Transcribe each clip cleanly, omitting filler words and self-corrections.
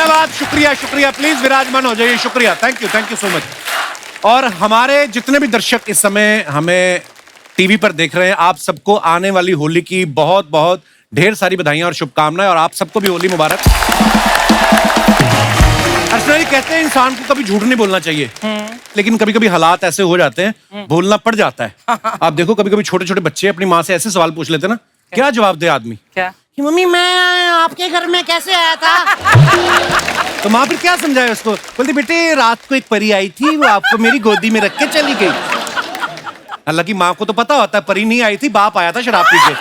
धन्यवाद, शुक्रिया शुक्रिया। प्लीज विराजमान हो जाइए, शुक्रिया, थैंक यू सो मच। और हमारे जितने भी दर्शक इस समय हमें टीवी पर देख रहे हैं, आप सबको आने वाली होली की बहुत बहुत ढेर सारी बधाइयां और शुभकामनाएं, और आप सबको भी होली मुबारक। अर्चना जी कहते हैं इंसान को कभी झूठ नहीं बोलना चाहिए, लेकिन कभी कभी हालात ऐसे हो जाते हैं, बोलना पड़ जाता है। आप देखो कभी कभी छोटे छोटे बच्चे अपनी माँ से ऐसे सवाल पूछ लेते हैं ना, क्या जवाब दे आदमी? क्या? मम्मी मैं आपके घर में कैसे आया था? तो माँ फिर क्या समझाए उसको? बोलती बेटे रात को एक परी आई थी, वो आपको मेरी गोदी में रख के चली गई। हालांकि माँ को तो पता होता है परी नहीं आई थी, बाप आया था शराब पी के।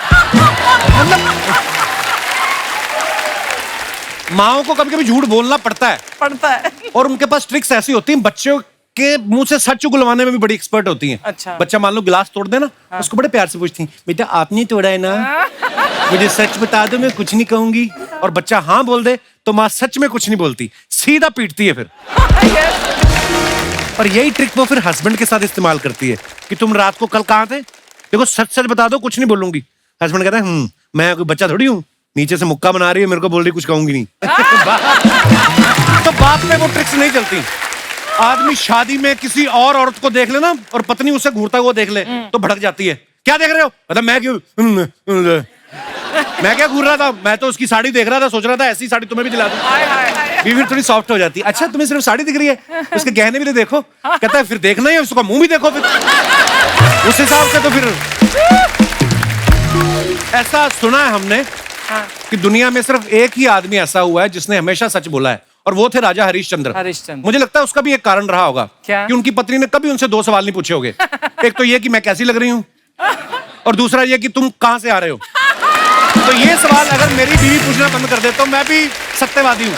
मतलब माँओं को कभी कभी झूठ बोलना पड़ता है और उनके पास ट्रिक्स ऐसी होती हैं, बच्चों के मुंह से सच उगलवाने में भी बड़ी एक्सपर्ट होती हैं। अच्छा। बच्चा मान लो गिलास तोड़ दे ना, उसको बड़े प्यार से पूछती हैं, बेटा आपने तोड़ा है ना, मुझे सच बता दो, मैं कुछ नहीं कहूंगी। और बच्चा हाँ बोल दे तो माँ सच में कुछ नहीं बोलती, सीधा पीटती है फिर। और यही ट्रिक वो फिर हस्बैंड के साथ इस्तेमाल करती है कि तुम रात को कल कहाँ थे, देखो सच सच बता दो, कुछ नहीं बोलूंगी। हस्बैंड कहता है मैं कोई बच्चा थोड़ी हूँ, नीचे से मुक्का बना रही है, मेरे को बोल रही कुछ कहूंगी नहीं। तो बाप में वो ट्रिक्स नहीं चलती। आदमी शादी में किसी और औरत को देख ले ना, और पत्नी उसे घूरता हुआ देख ले तो भड़क जाती है। क्या देख रहे हो? मतलब मैं क्या घूर रहा था, मैं तो उसकी साड़ी देख रहा था, सोच रहा था ऐसी साड़ी तुम्हें भी दिला दूं। बीवी थोड़ी सॉफ्ट हो जाती है। अच्छा तुम्हें सिर्फ साड़ी दिख रही है, उसके गहने भी तो देखो। कहता है फिर देखना ही है, उसका मुंह भी देखो फिर। उस हिसाब से तो फिर ऐसा सुना है हमने कि दुनिया में सिर्फ एक ही आदमी ऐसा हुआ है जिसने हमेशा सच बोला है, और वो थे राजा हरिश्चंद्र। मुझे लगता है उसका भी एक कारण रहा होगा कि उनकी पत्नी ने कभी उनसे 2 सवाल नहीं पूछे होंगे। एक तो ये कि मैं कैसी लग रही हूँ, और दूसरा ये कि तुम कहां से आ रहे हो। तो ये सवाल अगर मेरी बीवी पूछना बंद कर दे तो मैं भी सत्यवादी हूँ।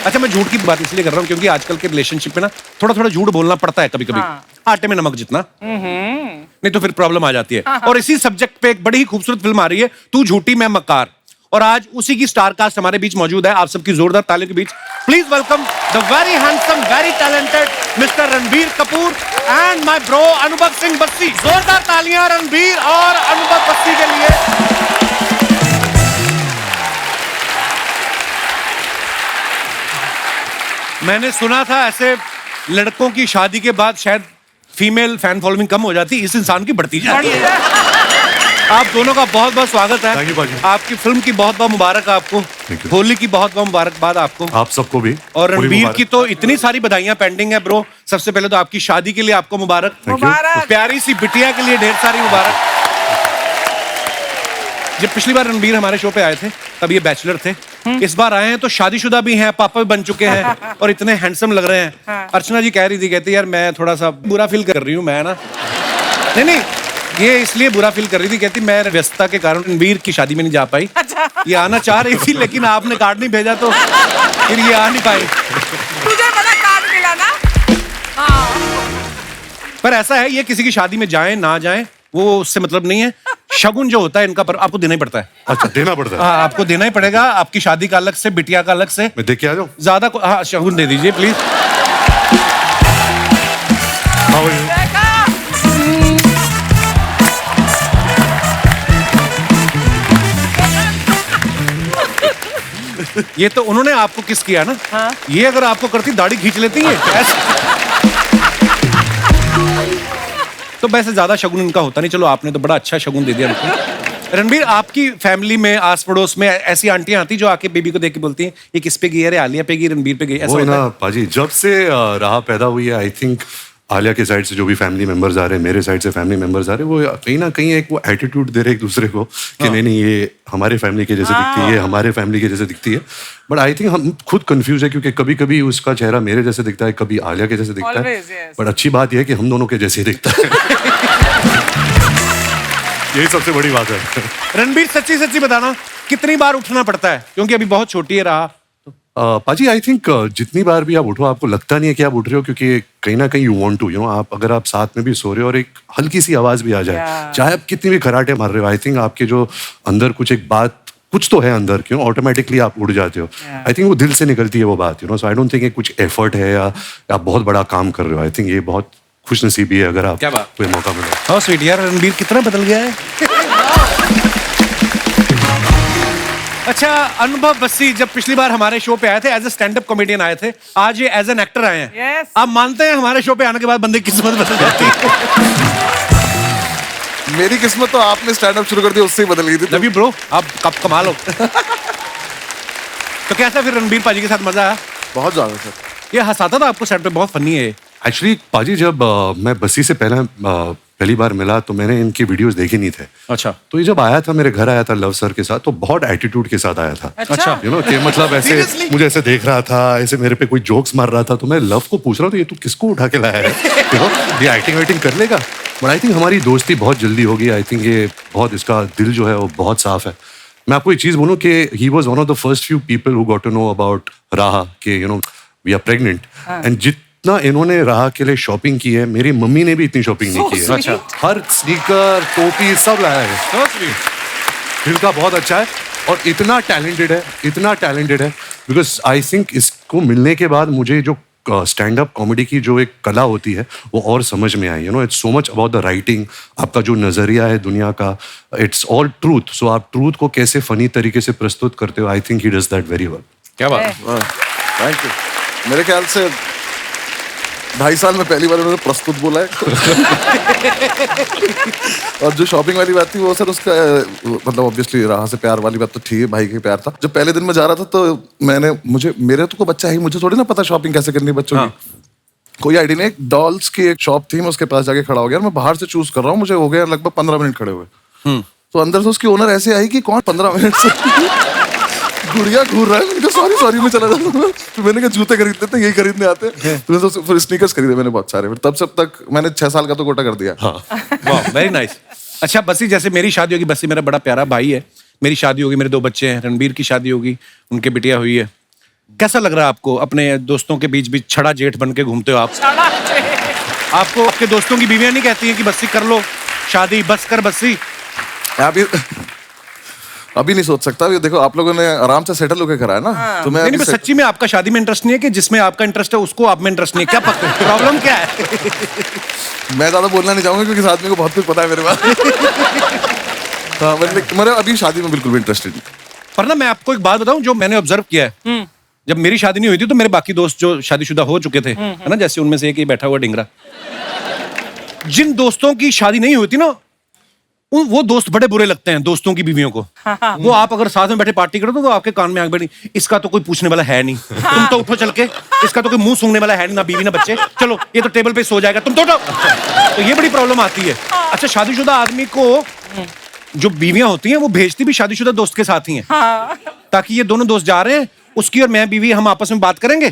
अच्छा मैं झूठ की बात इसलिए कर रहा हूँ क्योंकि आजकल के रिलेशनशिप में ना थोड़ा थोड़ा झूठ बोलना पड़ता है कभी कभी। आटे में नमक जितना, नहीं तो फिर प्रॉब्लम आ जाती है। और इसी सब्जेक्ट पे एक बड़ी ही खूबसूरत फिल्म आ रही है, तू झूठी मैं मक्कार, और आज उसी की स्टार कास्ट हमारे बीच मौजूद है। आप सबकी जोरदार तालियों के बीच please welcome the very handsome, very talented mister Ranbir Kapoor and my bro Anubhav Singh Bassi. जोरदार तालियां रणबीर और अनुभव बस्सी के लिए। मैंने सुना था ऐसे लड़कों की शादी के बाद शायद फीमेल फैन फॉलोइंग कम हो जाती, इस इंसान की बढ़ती जाती है। आप दोनों का बहुत बहुत स्वागत है। आपकी फिल्म की बहुत बहुत मुबारक आपको, होली की बहुत बहुत मुबारकबाद आपको, आप सबको भी। और रणबीर की तो इतनी सारी बधाइयां पेंडिंग है ब्रो। सबसे पहले तो आपकी शादी के लिए आपको मुबारक, प्यारी सी बिटिया के लिए ढेर सारी मुबारक। जब पिछली बार रणबीर हमारे शो पे आए थे तब ये बैचलर थे, इस बार आए हैं तो शादीशुदा भी हैं, पापा भी बन चुके हैं और इतने हैंडसम लग रहे हैं। अर्चना जी कह रही थी, कहती यार मैं थोड़ा सा बुरा फील कर रही हूँ, मैं ना नहीं ये इसलिए बुरा फील कर रही थी, कहती मैं व्यस्तता के कारण रणबीर की शादी में नहीं जा पाई। ये आना चाह रही थी लेकिन आपने कार्ड नहीं भेजा तो फिर ये आ नहीं पाई। तुझे बड़ा कार्ड मिला ना। पर ऐसा है, ये किसी की शादी में जाएं ना जाएं वो उससे मतलब नहीं है। शगुन जो होता है इनका पर आपको देना ही पड़ता है। अच्छा देना पड़ता है? हाँ आपको देना ही पड़ेगा। आपकी शादी का अलग से, बिटिया का अलग से। मैं देख के आ जाऊं? ज्यादा हाँ शगुन दे दीजिए प्लीज। ये तो उन्होंने आपको किस किया ना। हाँ? ये अगर आपको करती दाढ़ी खींच लेती है तो वैसे ज्यादा शगुन इनका होता नहीं। चलो आपने तो बड़ा अच्छा शगुन दे दिया इनको। रणबीर आपकी फैमिली में आस पड़ोस में ऐसी आंटियां आती जो आके बेबी को देख के बोलती हैं ये किस पे गई है? आलिया पे गई, रणबीर पे गई, ऐसा होता है? पाजी जब से राह पैदा हुई है, आई थिंक आलिया के साइड से जो भी फैमिली मेंबर्स आ रहे हैं, मेरे साइड से फैमिली मेंबर्स आ रहे हैं, वो कहीं ना कहीं एक वो एटीट्यूड दे रहे एक दूसरे को कि नहीं ये हमारे फैमिली के जैसे दिखती है, हमारे फैमिली के जैसे दिखती है। बट आई थिंक हम खुद कंफ्यूज है क्योंकि कभी कभी उसका चेहरा मेरे जैसे दिखता है, कभी आलिया के जैसे दिखता है। बट अच्छी बात यह है कि हम दोनों के जैसे दिखता है। यही सबसे बड़ी बात है। रणबीर सच्ची सच्ची बताना कितनी बार उठना पड़ता है, क्योंकि अभी बहुत छोटी है राह। पाजी आई थिंक जितनी बार भी आप उठो आपको लगता नहीं है कि आप उठ रहे हो, क्योंकि कहीं ना कहीं यू वांट टू आप अगर आप साथ में भी सो रहे हो और एक हल्की सी आवाज भी आ जाए, चाहे आप कितनी भी खराटे मार रहे हो, आई थिंक आपके जो अंदर कुछ एक बात कुछ तो है अंदर, क्यों ऑटोमेटिकली आप उड़ जाते हो। आई थिंक वो दिल से निकलती है वो बात, सो आई डोंट थिंक कुछ एफर्ट है या आप बहुत बड़ा काम कर रहे हो। आई थिंक ये बहुत खुशनसीबी है अगर आप कोई मौका मिले। हाँ स्वीट यार, रणबीर कितना बदल गया है। अच्छा, अनुभव बस्सी जब पिछली बार हमारे शो पे आए थे as a stand up comedian आए थे, आज ये एज एन एक्टर आए हैं। Yes. आप मानते हैं हमारे शो पे आने के बाद बंदे की किस्मत बदल जाती है? मेरी किस्मत तो आपने स्टैंड अप शुरू कर दिया, उससे ही बदल गई थी। लव यू ब्रो, आप कब कमाल हो। तो कैसा फिर रणबीर पाजी के साथ मजा आया? बहुत ज्यादा सर। ये हंसाता था आपको सेट पे, बहुत फनी है। एक्चुअली पाजी जब मैं बस्सी से पहली बार मिला तो मैंने इनके वीडियोस देखे नहीं थे। अच्छा। तो ये जब आया था मेरे घर आया था लव सर के साथ, तो बहुत एटीट्यूड के साथ आया था। अच्छा। यू नो कि मतलब ऐसे मुझे ऐसे देख रहा था, ऐसे मेरे पे कोई जोक्स मार रहा था, तो मैं लव को पूछ रहा हूँ तो ये तू किसको उठा के लाया है? यू नो ये एक्टिंग वाइटिंग कर लेगा। बट आई थिंक हमारी दोस्ती बहुत जल्दी होगी। आई थिंक ये बहुत, इसका दिल जो है वो बहुत साफ है। मैं आपको एक चीज बोलूं कि he was one of the first few people who got to know about Raha के you know we are pregnant, and जितना इन्होंने राहा के लिए शॉपिंग की है, मेरी मम्मी ने भी इतनी शॉपिंग नहीं की है। अच्छा। हर स्नीकर टोपी सब लाया है। दिल का बहुत अच्छा है और इतना टैलेंटेड है बिकॉज आई थिंक इसको मिलने के बाद मुझे जो स्टैंड अप कॉमेडी की जो एक कला होती है वो और समझ में आई। You know it's so much about the writing, आपका जो नजरिया है दुनिया का, इट्स ऑल ट्रूथ। सो आप ट्रूथ को कैसे फनी तरीके से प्रस्तुत करते हो, I think he does that very well. क्या बात। Thank you. मेरे ख्याल से 2.5 साल में पहली बार उन्होंने प्रस्तुत बोला है। और जो शॉपिंग वाली बात थी वो सर उसका मतलब ऑब्वियसली राह से प्यार वाली बात तो थी, भाई के प्यार था। जब पहले दिन में जा रहा था तो मेरे तो कोई बच्चा है, मुझे थोड़ी ना पता शॉपिंग कैसे करनी है बच्चों की। कोई आइडिया नहीं। एक डॉल्स की एक शॉप थी, मैं उसके पास जाके खड़ा हो गया। मैं बाहर से चूज कर रहा हूँ, मुझे हो गया लगभग 15 मिनट खड़े हुए। तो अंदर से उसकी ओनर ऐसे आई कि कौन 15 मिनट से गुड़िया घूर रहा है। मैंने कहा सॉरी मैं चला जाता हूँ। तो मैंने कहा जूते खरीदते थे, यही खरीदने आते। तो फिर स्नीकर्स खरीदे मैंने बहुत सारे। फिर तब से अब तक मैंने 6 साल का तो कोटा कर दिया। वाह, वेरी नाइस। अच्छा बस्सी, जैसे मेरी शादी होगी, बस्सी मेरा बड़ा प्यारा भाई है, मेरी शादी होगी, मेरे 2 बच्चे हैं, रणबीर की शादी होगी, उनके बिटिया हुई है। कैसा लग रहा है आपको अपने दोस्तों के बीच बीच छड़ा जेठ बन के घूमते हो आप? आपको आपके दोस्तों की बीवियां नहीं कहती हैं कि बस्सी कर लो शादी, बस कर बस्सी? अभी नहीं सोच सकता। अभी देखो आप लोगों ने आराम से सेटल होकर करा है ना। तो मैं नहीं, सच्ची में आपका शादी में इंटरेस्ट नहीं है कि जिसमें आपका इंटरेस्ट है उसको आप में इंटरेस्ट नहीं है? क्या प्रॉब्लम क्या है? मैं ज्यादा बोलना नहीं चाहूंगा क्योंकि इस आदमी को बहुत कुछ पता है मेरे बारे में। हाँ, मेरे अभी शादी में बिल्कुल भी इंटरेस्टेड नहीं। पर ना मैं आपको एक बात बताऊं जो मैंने ऑब्जर्व किया है। जब मेरी शादी नहीं हुई थी तो मेरे बाकी दोस्त जो शादीशुदा हो चुके थे, है ना, जैसे उनमें से एक ही बैठा हुआ डिंगरा, जिन दोस्तों की शादी नहीं हुई थी ना, वो दोस्त बड़े बुरे लगते हैं दोस्तों की बीवियों को। वो आप अगर साथ में बैठे पार्टी करो तो आपके कान में आग बैठी, इसका तो कोई पूछने वाला है नहीं, तुम तो उठो चल के, इसका तो कोई मुंह सूंघने वाला है नहीं, ना बीवी ना बच्चे, चलो ये तो टेबल पे सो जाएगा, तुम तो उठो। तो ये बड़ी प्रॉब्लम आती है। अच्छा, शादीशुदा आदमी को जो बीवियां होती हैं वो भेजती भी शादीशुदा दोस्त के साथ ही हैं, ताकि ये दोनों दोस्त जा रहे हैं, उसकी और मैं बीवी हम आपस में बात करेंगे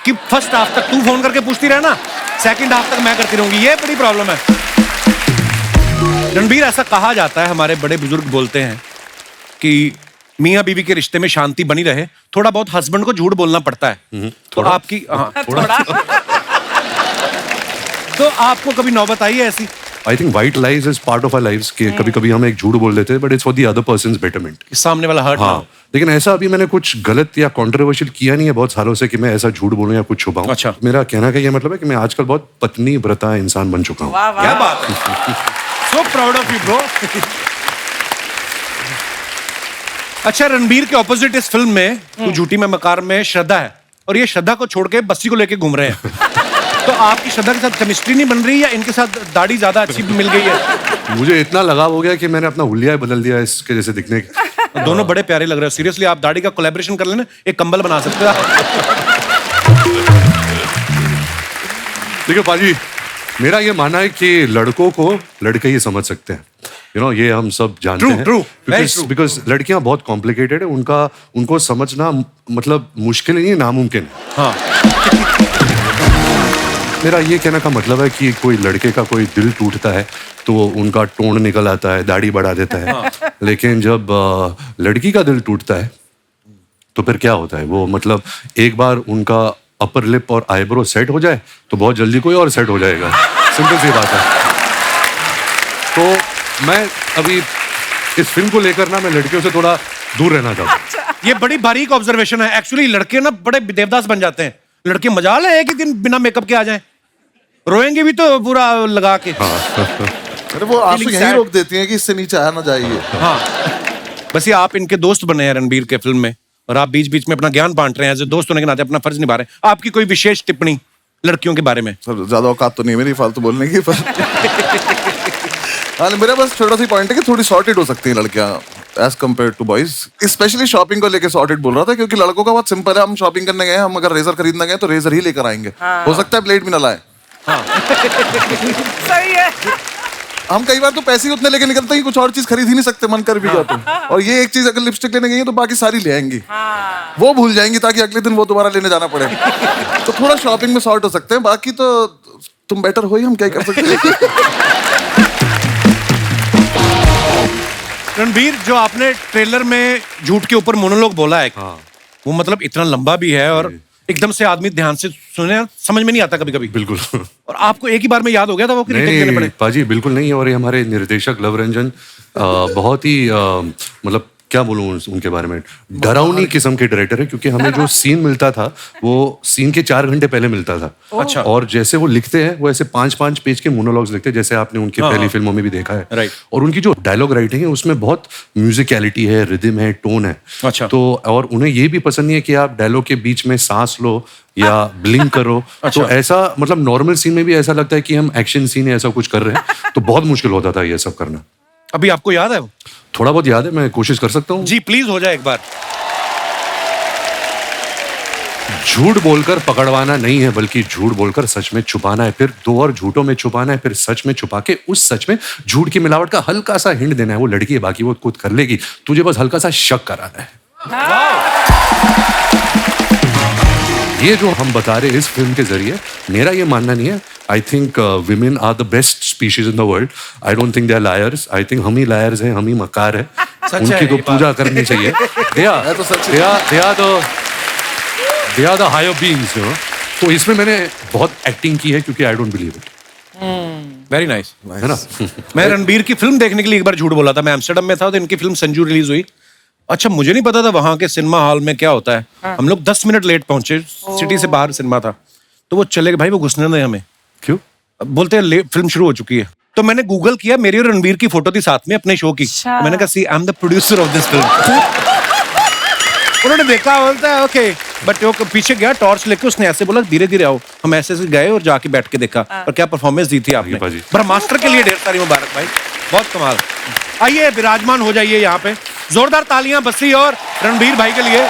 कि फर्स्ट हाफ तक तू फोन करके पूछती रहना, सेकंड हाफ तक मैं करती रहूंगी। ये बड़ी प्रॉब्लम है। रणबीर, ऐसा कहा जाता है, हमारे बड़े बुजुर्ग बोलते हैं कि मियां बीवी के रिश्ते में शांति बनी रहे, थोड़ा बहुत हस्बैंड को झूठ बोलना पड़ता है। तो आपकी तो आपको कभी नौबत आई है ऐसी? I think white lies is part of our lives कि कभी कभी हम एक झूठ बोल देते हैं but it's for the other persons betterment, सामने वाला हर्ट। हाँ, लेकिन ऐसा अभी मैंने कुछ गलत या कॉन्ट्रोवर्शियल किया नहीं है बहुत सालों से कि मैं ऐसा झूठ बोलूं या कुछ छुपाऊं। अच्छा। मेरा कहना का ये मतलब है कि मैं आजकल बहुत पत्नी व्रता इंसान बन चुका हूँ। क्या बात है, so proud of you bro. अच्छा, रणबीर के ऑपोजिट इस फिल्म में तू झूठी में मकार में श्रद्धा है, और ये श्रद्धा को छोड़ के बस्सी को लेके घूम रहे हैं। तो आपकी श्रद्धा के साथ केमिस्ट्री नहीं बन रही या इनके साथ दाढ़ी ज्यादा अच्छी मिल गई है? मुझे इतना लगाव हो गया कि मैंने अपना हुलिया बदल दिया इसके जैसे दिखने के। दोनों बड़े प्यारे लग रहे हो। सीरियसली आप दाढ़ी का कोलैबोरेशन कर लेना, एक कंबल बना सकते हो। देखो पाजी, मेरा ये मानना है कि लड़कों को लड़के ही समझ सकते हैं। यू नो ये हम सब जानते हैं। True. बिकॉज लड़कियां बहुत कॉम्प्लिकेटेड है, उनको समझना मतलब मुश्किल नहीं, नामुमकिन है। हाँ। मेरा ये कहने का मतलब है कि कोई लड़के का कोई दिल टूटता है तो उनका टोन निकल आता है, दाढ़ी बढ़ा देता है। लेकिन जब लड़की का दिल टूटता है तो फिर क्या होता है, वो मतलब एक बार उनका अपर लिप और आईब्रो सेट हो जाए तो बहुत जल्दी कोई और सेट हो जाएगा। सिंपल सी बात है। तो मैं अभी इस फिल्म को लेकर ना मैं लड़कियों से थोड़ा दूर रहना चाहता हूँ। ये बड़ी बारीक ऑब्जर्वेशन है। एक्चुअली लड़के ना बड़े देवदास बन जाते हैं। लड़के मजाल है कि दिन बिना मेकअप के आ जाएं, रोएंगे भी तो पूरा लगा के। अरे वो आंसू यहीं रोक देती हैं कि इससे नीचे आया ना जाइए। हाँ, बस ये आप इनके दोस्त बने हैं रणबीर के फिल्म में, और आप बीच बीच में अपना ज्ञान बांट रहे हैं, एज दोस्त होने के नाते अपना फर्ज निभा रहे हैं। आपकी कोई विशेष टिप्पणी लड़कियों के बारे में? सर ज्यादा औकात तो नहीं है मेरी फालतू बोलने की, पर हाँ मेरा बस छोटा सा पॉइंट है कि थोड़ी सॉर्टेड हो सकती हैं लड़कियां as compare to boys, specially shopping को लेके सॉर्टेड बोल रहा था, क्योंकि लड़कों का बहुत सिंपल है, हम शॉपिंग करने गए, हम अगर रेजर खरीदने गए तो रेजर ही लेकर आएंगे, हो सकता है ब्लेड भी ना लाए। सही है। हम कई बार तो पैसे ही उतने लेके निकलते हैं, कुछ और चीज खरीद ही नहीं सकते, मन कर भी जाते हैं। और ये एक चीज अगर लिपस्टिक लेने गई है तो बाकी सारी ले आएंगी, वो भूल जाएंगी ताकि अगले दिन वो दोबारा लेने जाना पड़े। तो थोड़ा शॉपिंग में सॉर्ट हो सकते हैं, बाकी तो तुम बेटर हो ही, हम क्या कर सकते हैं। रणबीर, जो आपने ट्रेलर में झूठ के ऊपर मोनोलॉग बोला है, वो मतलब इतना लंबा भी है और एकदम से आदमी ध्यान से सुने, समझ में नहीं आता कभी कभी। बिल्कुल। और आपको एक ही बार में याद हो गया था वो कि रिटेक देने पड़े? पाजी बिल्कुल नहीं। और ये हमारे निर्देशक लव रंजन बहुत ही मतलब क्या बोलूं उनके बारे में, डरावनी किस्म के डायरेक्टर है, क्योंकि हमें जो सीन मिलता था वो सीन के 4 घंटे पहले मिलता था। अच्छा। और जैसे वो लिखते हैं वो ऐसे 5-5 पेज के मोनोलॉग्स लिखते हैं, जैसे आपने उनकी पहली फिल्मों में भी देखा है। राइट। और उनकी जो डायलॉग राइटिंग है उसमें बहुत म्यूजिकलिटी है, रिदम है, टोन है। अच्छा। तो और उन्हें ये भी पसंद नहीं है कि आप डायलॉग के बीच में सांस लो या ब्लिंक करो। तो ऐसा मतलब नॉर्मल सीन में भी ऐसा लगता है कि हम एक्शन सीन है ऐसा कुछ कर रहे हैं, तो बहुत मुश्किल होता था ये सब करना। अभी आपको याद है वो? थोड़ा बहुत याद है, मैं कोशिश कर सकता हूँ। जी प्लीज हो जाए एक बार। झूठ बोलकर पकड़वाना नहीं है, बल्कि झूठ बोलकर सच में छुपाना है, फिर 2 और झूठों में छुपाना है, फिर सच में छुपा के उस सच में झूठ की मिलावट का हल्का सा हिंट देना है। वो लड़की है, बाकी वो खुद कर लेगी, तुझे बस हल्का सा शक कराना है। ये जो हम बता रहे हैं इस फिल्म के जरिए, मेरा ये मानना नहीं है। I think women are the best species in the world. I don't think they are liars. I think हम ही लायर्स हैं, हम ही मकार है। उनकी तो पूजा करनी चाहिए। They are the higher beings, you know. तो इसमें मैंने बहुत एक्टिंग की है, क्योंकि I don't believe it. Very nice, है ना। मैं रणबीर की फिल्म देखने के लिए एक बार झूठ बोला था। मैं एम्स्टर्डम में था तो इनकी फिल्म संजू रिलीज हुई। अच्छा, मुझे नहीं पता था वहां के सिनेमा हॉल में क्या होता है। हम लोग 10 मिनट लेट पहुंचे, सिटी से बाहर सिनेमा था, तो वो चले गए, भाई वो घुसने नहीं हमें। क्यों? बोलते हैं फिल्म शुरू हो चुकी है। तो मैंने गूगल किया, मेरी और रणबीर की फोटो थी साथ में अपने शो की। मैंने कहा see I am the producer of this film. उन्होंने देखा, बोलता है ओके, बट वो पीछे गया टॉर्च लेके, उसने ऐसे बोला धीरे धीरे आओ। हम ऐसे से गए और जाके बैठ के देखा, और क्या परफॉर्मेंस दी थी आपने। ब्रह्मास्त्र के लिए ढेर सारी मुबारक भाई, बहुत कमाल। आइए विराजमान हो जाइए यहाँ पे, जोरदार तालियां बस्सी और रणबीर भाई के लिए।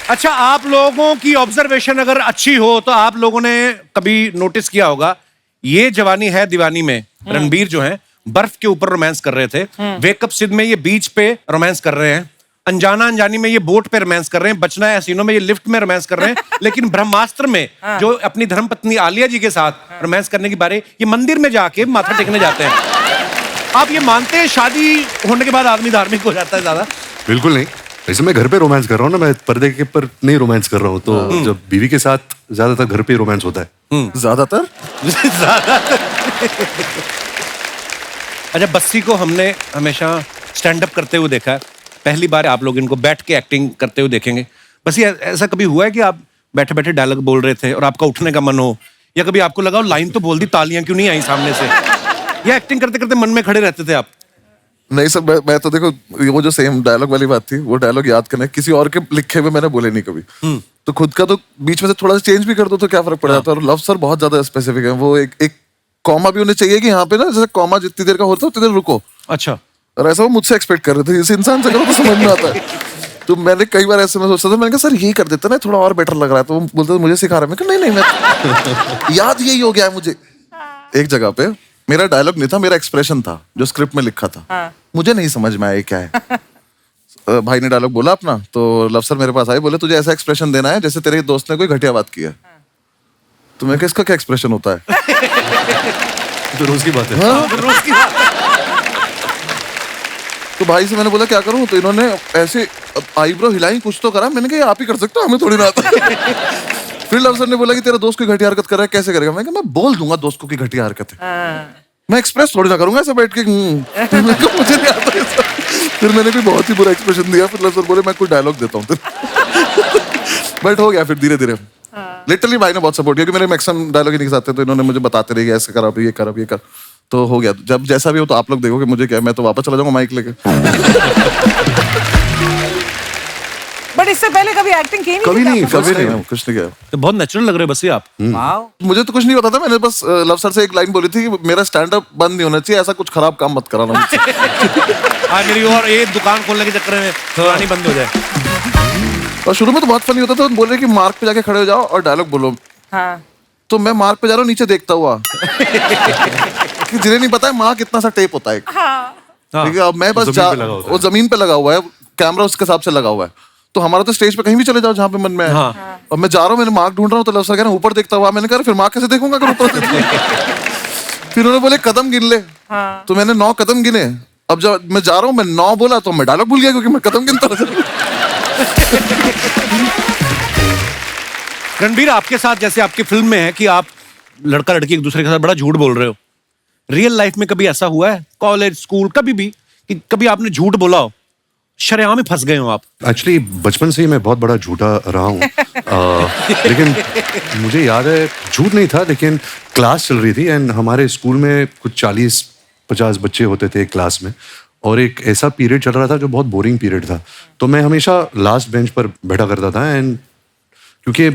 अच्छा, आप लोगों की ऑब्जर्वेशन अगर अच्छी हो तो आप लोगों ने कभी नोटिस किया होगा, ये जवानी है दीवानी में रणबीर जो है बर्फ के ऊपर रोमांस कर रहे थे, वेकअप सिड में ये बीच पे रोमांस कर रहे हैं, अनजाना अनजानी में ये बोट पे रोमांस कर रहे हैं, बचना है हसीनों में ये लिफ्ट में रोमांस कर रहे हैं, लेकिन ब्रह्मास्त्र में जो अपनी धर्मपत्नी आलिया जी के साथ रोमांस करने की बारे, ये मंदिर में जाके माथा टेकने जाते हैं। आप ये मानते हैं शादी होने के बाद आदमी धार्मिक हो जाता है ज्यादा? बिल्कुल नहीं। वैसे मैं घर पे रोमांस कर रहा हूँ ना, मैं पर्दे के पर नहीं रोमांस कर रहा हूँ। तो जब बीवी के साथ ज्यादातर घर पे रोमांस होता है। ज्यादातर। अच्छा, बस्सी को हमने हमेशा स्टैंड अप करते हुए देखा है, पहली बार आप लोग इनको बैठ के एक्टिंग करते हुए देखेंगे। बस ये ऐसा कभी हुआ है कि आप बैठे बैठे डायलॉग बोल रहे थे और आपका उठने का मन हो, या कभी आपको लगा लाइन तो बोल दी, तालियां क्यों नहीं आई सामने से, या एक्टिंग करते करते मन में खड़े रहते थे आप? नहीं सर, मैं तो देखो, वो जो सेम डायलॉग वाली बात थी, वो डायलॉग याद करना, किसी और के लिखे हुए मैंने बोले नहीं कभी। तो खुद का तो बीच में से थोड़ा सा चेंज भी कर दो तो क्या फर्क पड़ जाता है। और लव सर बहुत ज्यादा स्पेसिफिक है, वो एक कॉमा भी उन्हें चाहिए कि यहाँ पे ना, जैसे कॉमा जितनी देर का होता है उतनी देर रुको। अच्छा। और ऐसा वो मुझसे एक्सपेक्ट कर रहे थे, इस इंसान से करो तो समझ में आता है। तो मैंने कई बार ऐसे में सोचता था, मैंने कहा सर ये कर देता ना, थोड़ा और बेटर लग रहा है। तो वो बोलते मुझे सिखा रहा है। मैं कहा नहीं मैं याद यही हो गया है मुझे। एक जगह पे मेरा डायलॉग नहीं था, मेरा एक्सप्रेशन था जो स्क्रिप्ट में लिखा था। मुझे नहीं समझ में आया क्या है। भाई ने डायलॉग बोला अपना, तो लव सर मेरे पास आए, बोले तुझे ऐसा एक्सप्रेशन देना है जैसे तेरे दोस्त ने कोई घटिया बात की है। तो मैं इसका क्या एक्सप्रेशन होता है? तो रोज की बात है। रोज की बात। तो भाई से मैंने बोला क्या करूं, तो इन्होंने ऐसे आईब्रो हिलाई, कुछ तो करा। मैंने कहा आप ही कर सकते हो, हमें थोड़ी ना आता। फिर लव सर ने बोला कि तेरा दोस्त कोई घटिया हरकत कर रहा है, कैसे करेगा? मैं कहा मैं बोल दूंगा दोस्त को कि घटिया हरकत है, मैं एक्सप्रेस थोड़ी ना करूंगा ऐसे बैठ के। मुझे नहीं आता ऐसा। फिर मैंने भी बहुत ही बुरा एक्सप्रेशन दिया। फिर लव सर बोले मैं कोई डायलॉग देता हूँ। बट हो गया फिर धीरे धीरे। लिटरली भाई ने बहुत सपोर्ट किया कि मेरे मैक्सिमम डायलॉग ही नहीं आते, तो इन्होंने मुझे बताते रहे ऐसे कर, अब ये कर, अब ये कर। तो हो गया। जब जैसा भी हो तो आप लोग देखोगे, मुझे क्या, मैं तो वापस चला जाऊंगा माइक लेके। बट इससे पहले कभी एक्टिंग की नहीं? कभी नहीं, आपने? कभी नहीं, कुछ नहीं किया। तो बहुत नेचुरल लग रहे हो बस ये आप। वाओ। मुझे तो कुछ नहीं पता था, मैंने बस लव सर से एक लाइन बोली थी कि मेरा स्टैंड अप बंद नहीं होना चाहिए, ऐसा कुछ खराब काम मत कराना मुझसे। आज मेरी और एक दुकान खोलने के चक्कर में पुरानी बंद हो जाए। और शुरू में तो बहुत फनी होता था, बोल रहे कि मार्क पे जाके खड़े हो जाओ और डायलॉग बोलो। हाँ। तो मैं मार्क पे जा रहा हूँ नीचे देखता हुआ कि जिन्हें नहीं पता है मार्क कितना सा टेप होता है। ठीक है, अब मैं बस वो जमीन पे लगा हुआ है, कैमरा उसके हिसाब से लगा हुआ है। तो हमारा तो स्टेज पे कहीं भी चले जाओ जहाँ पे मन में है। और मैं जा रहा हूँ, मैंने मार्क ढूंढ रहा हूँ, तो लव सर कह रहे हैं ऊपर देखता हुआ। मैंने कहा फिर मार्क कैसे देखूंगा अगर ऊपर से? फिर उन्होंने बोले कदम गिन ले। तो मैंने 9 कदम गिने। अब जब मैं जा रहा हूँ, मैं 9 बोला तो मैं डायलॉग भूल गया क्योंकि मैं कदम गिनता रहा। रणबीर, आपके साथ जैसे आपकी फिल्म में है कि आप लड़का लड़की एक दूसरे के साथ बड़ा झूठ बोल रहे हो, रियल लाइफ में कभी ऐसा हुआ है, कॉलेज स्कूल कभी भी, कि कभी आपने झूठ बोला हो, शरेआम में फंस गए हो आप? एक्चुअली बचपन से ही मैं बहुत बड़ा झूठा रहा हूँ। लेकिन मुझे याद है, झूठ नहीं था, लेकिन क्लास चल रही थी एंड हमारे स्कूल में कुछ 40-50 बच्चे होते थे एक क्लास में, और एक ऐसा पीरियड चल रहा था जो बहुत बोरिंग पीरियड था। तो मैं हमेशा लास्ट बेंच पर बैठा करता था एंड क्योंकि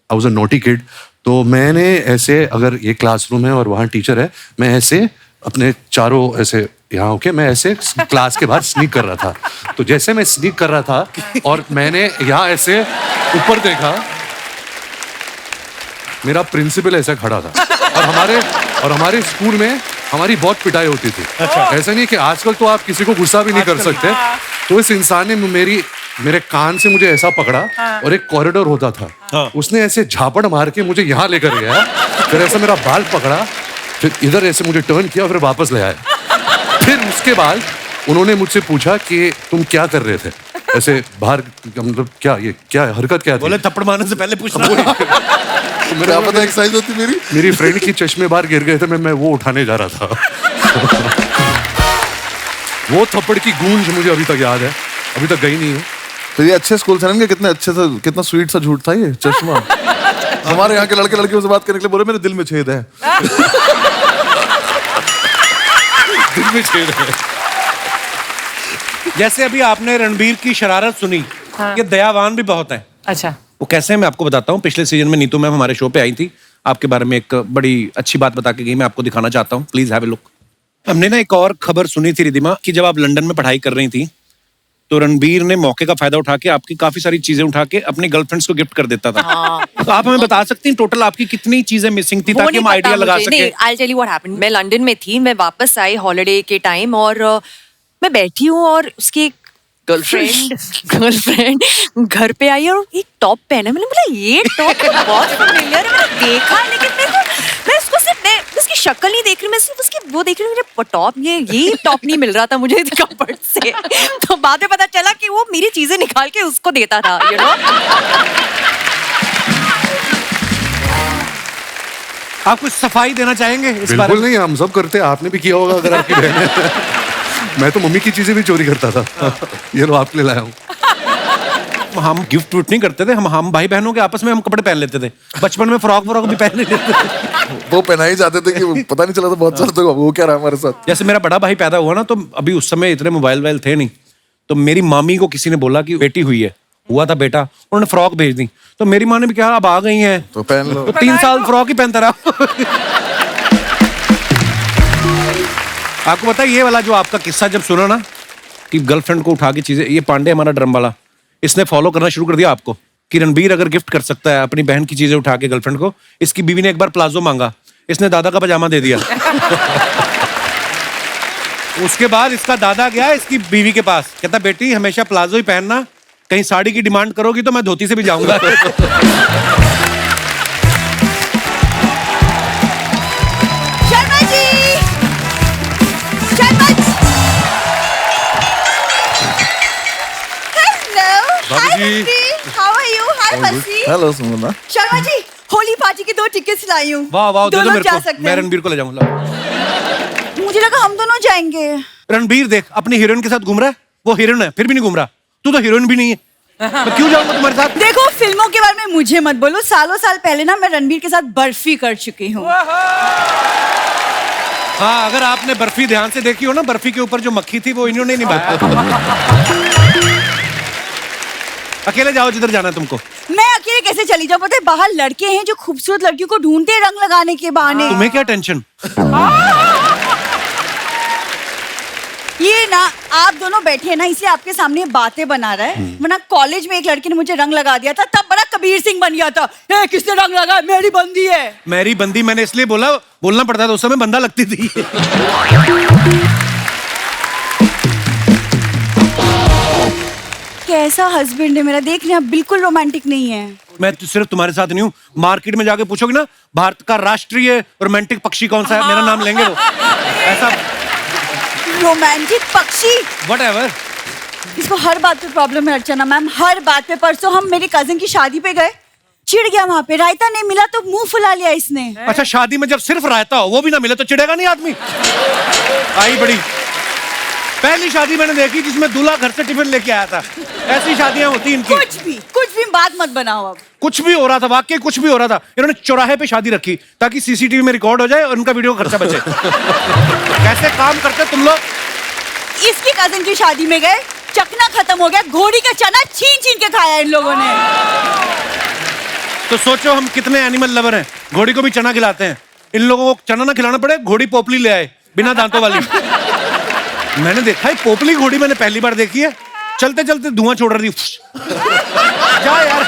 I was a naughty kid, तो मैंने ऐसे, अगर ये क्लासरूम है और वहाँ टीचर है, मैं ऐसे अपने चारों ऐसे यहाँ होके मैं ऐसे क्लास के बाहर स्नीक कर रहा था। तो जैसे मैं स्नीक कर रहा था और मैंने यहाँ ऐसे ऊपर देखा, मेरा प्रिंसिपल ऐसा खड़ा था। और हमारे स्कूल में हमारी बहुत पिटाई होती थी। ऐसा नहीं कि आजकल तो आप किसी को गुस्सा भी नहीं कर सकते। तो इस इंसान ने मेरे कान से मुझे ऐसा पकड़ा, और एक कॉरिडोर होता था, उसने ऐसे झापड़ मार के मुझे यहाँ लेकर गया, फिर ऐसा मेरा बाल पकड़ा, फिर इधर ऐसे मुझे टर्न किया, फिर वापस ले आया। फिर उसके बाद उन्होंने मुझसे पूछा कि तुम क्या कर रहे थे ऐसे बाहर, मतलब क्या हरकत क्या थी? बोले थप्पड़ मारने से पहले पूछना। तो मेरा पता एक्सरसाइज होती मेरी फ्रेंड की चश्मे बाहर गिर गए थे, मैं वो उठाने जा रहा था। वो थप्पड़ की गूंज मुझे अभी तक याद है, अभी तक गई नहीं है। तो ये अच्छे स्कूल से ना, कितने अच्छे से, कितना स्वीट सा झूठ था ये चश्मा। हमारे यहाँ के लड़के लड़कियों से बात करने के लिए बोले मेरे दिल में छेद है। दिल में छेद है। जैसे अभी आपने रणबीर की शरारत सुनी, ये दयावान भी बहुत है। अच्छा, वो कैसे है मैं आपको बताता हूँ। पिछले सीजन में नीतू मैम हमारे शो पे आई थी, आपके बारे में एक बड़ी अच्छी बात बता के गई, मैं आपको दिखाना चाहता हूँ, प्लीज हैव ए लुक। हमने ना एक और खबर सुनी थी रिदिमा, कि जब आप लंदन में पढ़ाई कर रही थी तो रणबीर ने मौके का फायदा उठा के आपकी काफी सारी चीजें उठा के अपनी गर्लफ्रेंड्स को गिफ्ट कर देता था। तो आप हमें बता सकती हैं टोटल आपकी कितनी चीजें मिसिंग थी, ताकि हम आइडिया लगा सके। I'll tell you what happened. मैं लंदन में थी, मैं वापस आई हॉलिडे के टाइम, और मैं बैठी हूँ और उसकी गर्लफ्रेंड घर पे आई और एक टॉप पहना। मैंने बोला ये टॉप बहुत फेमिलियर है, मैंने देखा, लेकिन मैं उसको सिर्फ, मैं उसकी शक्ल नहीं देख रही, मैं सिर्फ उसकी वो देख रही हूँ, मुझे टॉप, ये टॉप नहीं मिल रहा था मुझे कपड़ से। तो बाद में पता चला कि वो मेरी चीजें निकाल के उसको देता था, you know? आप कुछ सफाई देना चाहेंगे इस बारे बिल्कुल में? नहीं, हम सब करते हैं, आपने भी किया होगा अगर आपकी बहन है। मैं तो मम्मी की चीजें भी चोरी करता था। ये लो आपके लिए लाया हूँ। हम गिफ्ट विफ्ट नहीं करते थे, हम भाई बहनों के आपस में हम कपड़े पहन लेते थे। बचपन में फ्रॉक भी पहन लेते थे। वो पहना ही जाते थे कि पता नहीं चला था बहुत साल तक वो क्या रहा हमारे साथ। जैसे मेरा बड़ा भाई पैदा हुआ ना, तो अभी उस समय इतने मोबाइल थे नहीं, तो मेरी मामी को किसी ने बोला कि बेटी हुई है, हुआ था बेटा, उन्होंने फ्रॉक भेज दी, तो मेरी माँ ने भी कहा अब आ गई हैं तो पहन लो। तो 3 साल फ्रॉक ही पहनता रहा। आपको पता है ये वाला जो आपका किस्सा जब सुना ना, कि गर्लफ्रेंड को उठा के चीजें, ये पांडे हमारा ड्रम वाला, इसने फॉलो करना शुरू कर दिया आपको, कि रणबीर अगर गिफ्ट कर सकता है अपनी बहन की चीजें उठा के गर्लफ्रेंड को। इसकी बीवी ने एक बार प्लाजो मांगा, इसने दादा का पजामा दे दिया। उसके बाद इसका दादा गया इसकी बीवी के पास, कहता बेटी हमेशा प्लाजो ही पहनना, कहीं साड़ी की डिमांड करोगी तो मैं धोती से भी जाऊंगा। शर्मा जी, शर्मा जी, हेलो, भाभी जी। How are you? हाय मसी। हेलो सुमना। शर्मा जी, होली पार्टी के 2 टिकट्स लाई हूँ। वाह वाह, दे दो दोनों मेरे जा को, सकते मैं हैं। रणबीर को ले जाऊंगा। मुझे लगा हम दोनों जाएंगे। रणबीर देख अपनी हीरोइन के साथ घूम रहा है, वो हीरोइन है फिर भी नहीं घूम रहा, तू तो हीरोइन भी नहीं है, मैं क्यों जाऊंगा तुम्हारे साथ? देखो फिल्मों के बारे में मुझे मत बोलो, सालों साल पहले ना मैं रणबीर के साथ बर्फी कर चुकी हूँ। हाँ, अगर आपने बर्फी ध्यान से देखी हो ना, बर्फी के ऊपर जो मक्खी थी वो इन्होंने निभाया। अकेले जाओ जिधर जाना है तुमको। मैं अकेले कैसे चली जाऊँ? पता है बाहर लड़के हैं जो खूबसूरत लड़कियों को ढूंढते हैं रंग लगाने के बहाने। तुम्हें क्या टेंशन? ये ना आप दोनों बैठे हैं ना, इसलिए आपके सामने बातें बना रहा है। वरना कॉलेज में एक लड़के ने मुझे रंग लगा दिया था, तब बड़ा कबीर सिंह बन गया था। किसने रंग लगा? मेरी बंदी है। मेरी बंदी मैंने इसलिए बोलना पड़ता था, उस समय बंदा लगती थी। कैसा हस्बैंड है मेरा, देखने आप बिल्कुल रोमांटिक नहीं है। मैं तो सिर्फ तुम्हारे साथ नहीं हूँ, मार्केट में जाके पूछोगे ना भारत का राष्ट्रीय रोमांटिक पक्षी कौन सा है, मेरा नाम लेंगे वो। ऐसा रोमांटिक पक्षी, व्हाटएवर। इसको हर बात पे प्रॉब्लम है अर्चना मैम, हर बात पे। परसों हम मेरी कजिन की शादी पे गए, चिढ़ गया वहां पे, रायता नहीं मिला तो मुंह फुला लिया इसने। अच्छा, शादी में जब सिर्फ रायता हो वो भी ना मिले तो चिढ़ेगा नहीं आदमी? आई बड़ी पहली शादी मैंने देखी जिसमें दूल्हा घर से टिफिन लेके आया था। ऐसी शादियां होती इनकी। कुछ भी बात मत बनाओ अब। कुछ भी हो रहा था, वाकई कुछ भी हो रहा था। इन्होंने चौराहे पे शादी रखी ताकि सीसीटीवी में रिकॉर्ड हो जाए और उनका वीडियो खर्चा बचे। कैसे काम करते तुम लोग? इसकी कजिन की शादी में गए, चखना खत्म हो गया, घोड़ी का चना छीन छीन के खाया इन लोगों ने। तो सोचो हम कितने एनिमल लवर हैं, घोड़ी को भी चना खिलाते हैं। इन लोगों को चना ना खिलाना पड़े, घोड़ी पोपली ले आए बिना दांतों वाली। मैंने देखा है पोपली घोड़ी, मैंने पहली बार देखी है। चलते चलते धुआं छोड़ रही थी। जा यार।